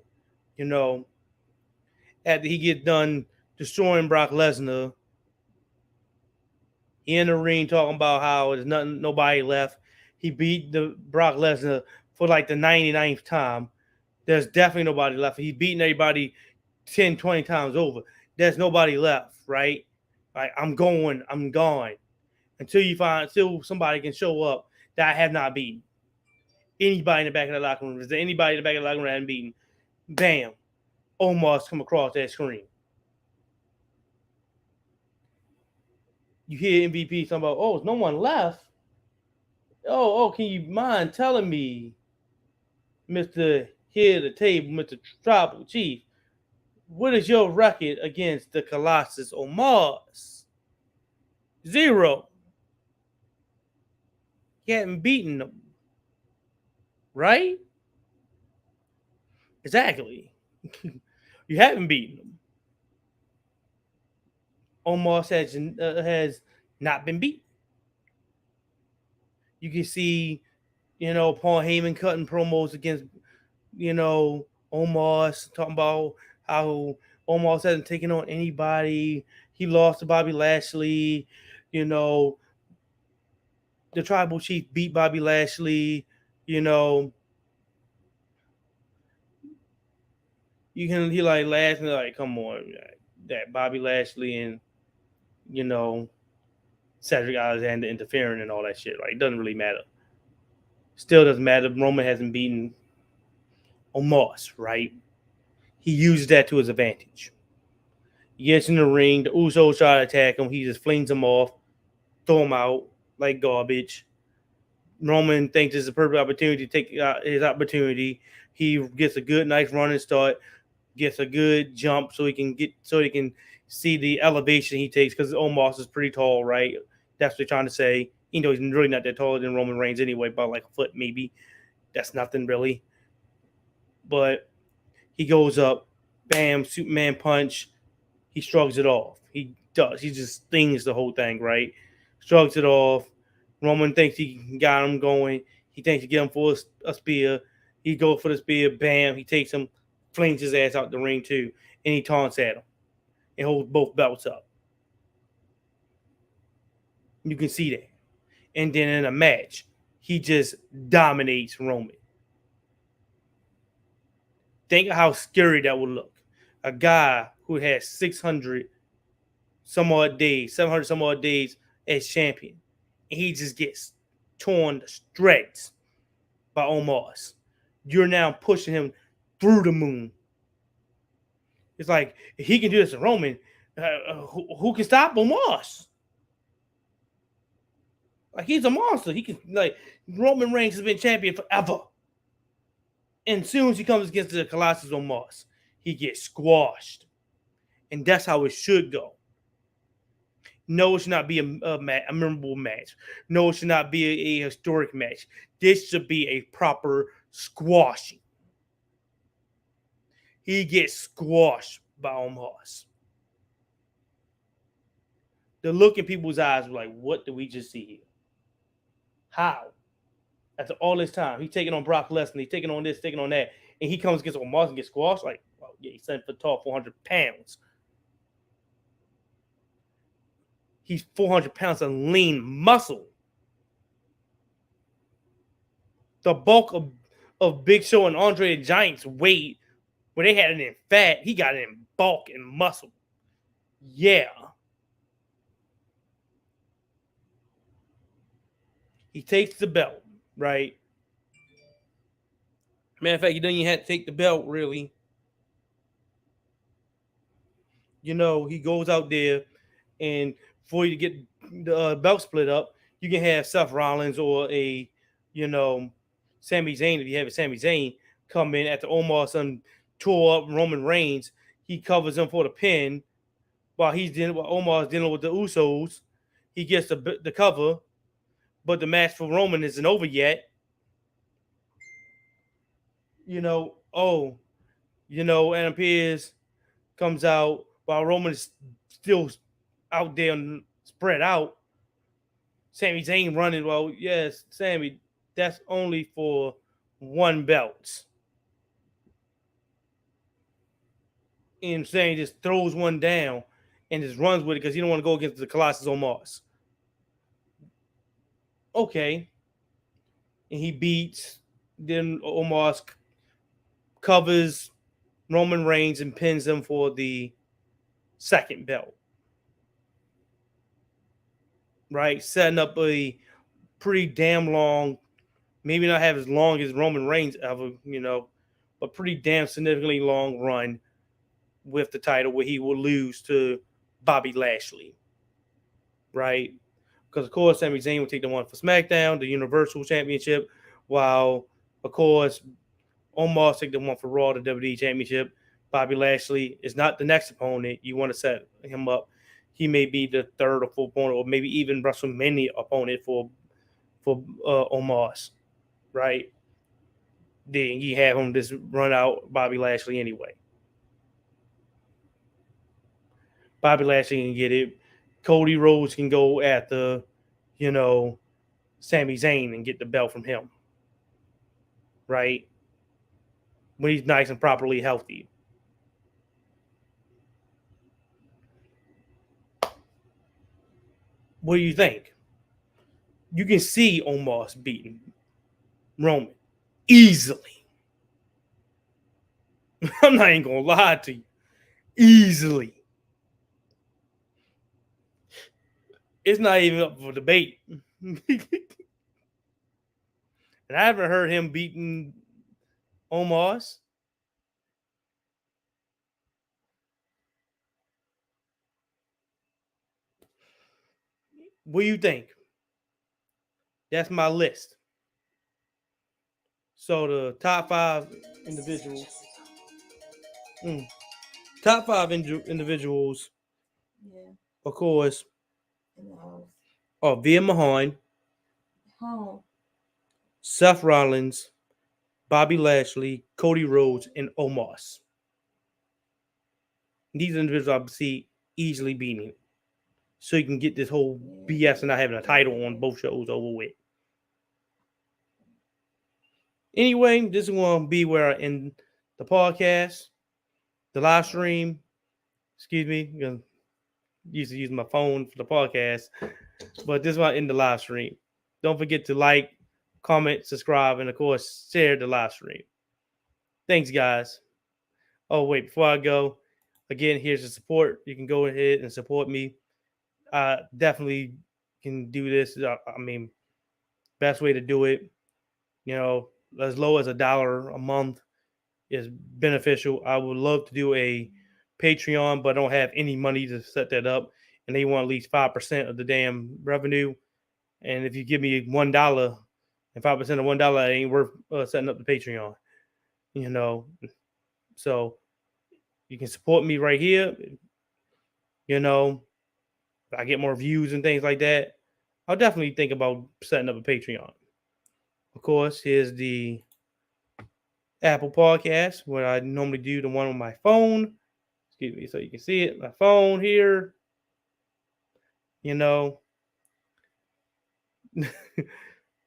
After he gets done destroying Brock Lesnar, he in the ring talking about how there's nobody left. He beat the Brock Lesnar for like the 99th time. There's definitely nobody left. He's beating everybody 10, 20 times over. There's nobody left, right? Like, I'm gone. Until somebody can show up that I have not beaten. Anybody in the back of the locker room. Is there anybody in the back of the locker room that I haven't beaten? Bam. Omar's come across that screen. You hear MVP talking about, oh, there's no one left. Oh, can you mind telling me, Mr. Head of the Table, Mr. Tribal Chief, what is your record against the Colossus Omars? 0. You haven't beaten them. Right? Exactly. You haven't beaten them. Omar has not been beaten. You can see, Paul Heyman cutting promos against, Omar, talking about how Omar hasn't taken on anybody. He lost to Bobby Lashley. The Tribal Chief beat Bobby Lashley. He like laughing like, come on, that Bobby Lashley and Cedric Alexander interfering and all that shit. Like, it doesn't really matter. Still doesn't matter. Roman hasn't beaten Omos, right? He uses that to his advantage. He gets in the ring. The Usos try to attack him. He just flings them off, throw him out like garbage. Roman thinks it's a perfect opportunity to take his opportunity. He gets a good, nice running start, gets a good jump so he can see the elevation he takes, because Omos is pretty tall, right? That's what they're trying to say. He's really not that taller than Roman Reigns anyway, about like a foot maybe. That's nothing really. But he goes up, bam, Superman punch. He shrugs it off. He does. He just stings the whole thing, right? Shrugs it off. Roman thinks he got him going. He thinks he get him for a spear. He goes for the spear. Bam. He takes him, flings his ass out the ring too, and he taunts at him and holds both belts up. You can see that. And then in a match, he just dominates Roman. Think of how scary that would look. A guy who has 600 some odd days, 700 some odd days as champion, and he just gets torn to shreds by Omos. You're now pushing him through the moon. It's like, if he can do this to Roman, who can stop Omos? Like, he's a monster. He can, like, Roman Reigns has been champion forever. And as soon as he comes against the Colossus Omos, he gets squashed. And that's how it should go. No, it should not be a memorable match. No, it should not be a historic match. This should be a proper squashing. He gets squashed by Omos. The look in people's eyes were like, what did we just see here? How? After all this time, he's taking on Brock Lesnar, he's taking on this, taking on that, and he comes against Omos and gets squashed. Like, oh yeah, he's 7 foot tall, 400 pounds. He's 400 pounds of lean muscle. The bulk of Big Show and Andre the Giant's weight, when they had it in fat, he got it in bulk and muscle. Yeah. He takes the belt, right? Matter of fact, he doesn't even have to take the belt, really. He goes out there, and for you to get the belt split up, you can have Seth Rollins or Sami Zayn, if you have a Sami Zayn, come in after Omos tore up Roman Reigns. He covers him for the pin while Omos dealing with the Usos. He gets the cover, but the match for Roman isn't over yet. Adam Pearce comes out while Roman is still out there and spread out. Sami Zayn running. Well, yes, Sami, that's only for one belt. And Zayn just throws one down and just runs with it because he don't want to go against the Colossus Omos. Okay. And he beats. Then Omos covers Roman Reigns and pins him for the second belt. Right? Setting up a pretty damn long, maybe not have as long as Roman Reigns ever, but pretty damn significantly long run with the title where he will lose to Bobby Lashley. Right? Because, of course, Sami Zayn will take the one for SmackDown, the Universal Championship, while, of course, Omos take the one for Raw, the WWE Championship. Bobby Lashley is not the next opponent. You want to set him up. He may be the third or fourth opponent, or maybe even WrestleMania opponent for Omos, right? Then you have him just run out Bobby Lashley anyway. Bobby Lashley can get it. Cody Rhodes can go after, Sami Zayn and get the belt from him, right? When he's nice and properly healthy. What do you think? You can see Omos beating Roman easily. I'm not even going to lie to you. Easily. It's not even up for debate. And I haven't heard him beating Omos. What do you think? That's my list. So the top 5 individuals. Top 5 individuals, Yeah. of course, No. are Via Mahan, Home. Seth Rollins, Bobby Lashley, Cody Rhodes, and Omos. These individuals I see easily beating. So you can get this whole BS and not having a title on both shows over with. Anyway, this is going to be where I end the podcast, the live stream. Excuse me, I'm going to use my phone for the podcast, but this is why I end the live stream. Don't forget to like, comment, subscribe, and of course, share the live stream. Thanks, guys. Oh, wait, before I go, again, here's the support. You can go ahead and support me. I definitely can do this. I mean, best way to do it, as low as $1 a month is beneficial. I would love to do a Patreon, but I don't have any money to set that up. And they want at least 5% of the damn revenue. And if you give me $1 and 5% of $1, it ain't worth setting up the Patreon. So you can support me right here. If I get more views and things like that, I'll definitely think about setting up a Patreon. Of course, here's the Apple Podcast, where I normally do the one on my phone. Excuse me, so you can see it. My phone here. The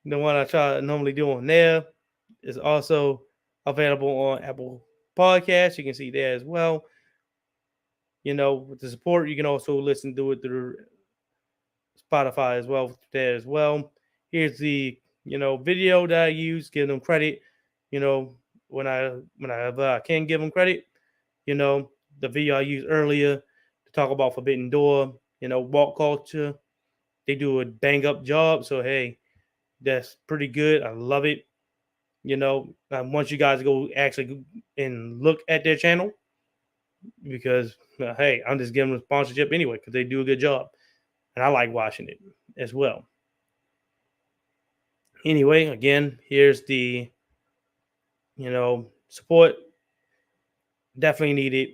one I normally do on there is also available on Apple Podcasts. You can see there as well. With the support, you can also listen to it through Spotify as well there as well. Here's the video that I use. Give them credit. When I can give them credit. The video I used earlier to talk about Forbidden Door. Walk culture. They do a bang up job. So hey, that's pretty good. I love it. I want you guys to go actually and look at their channel because hey, I'm just giving them sponsorship anyway because they do a good job. And I like watching it as well. Anyway, again, here's the, support. Definitely needed.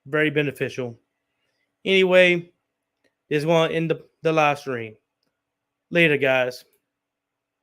Very beneficial. Anyway, this one in the live stream. Later, guys.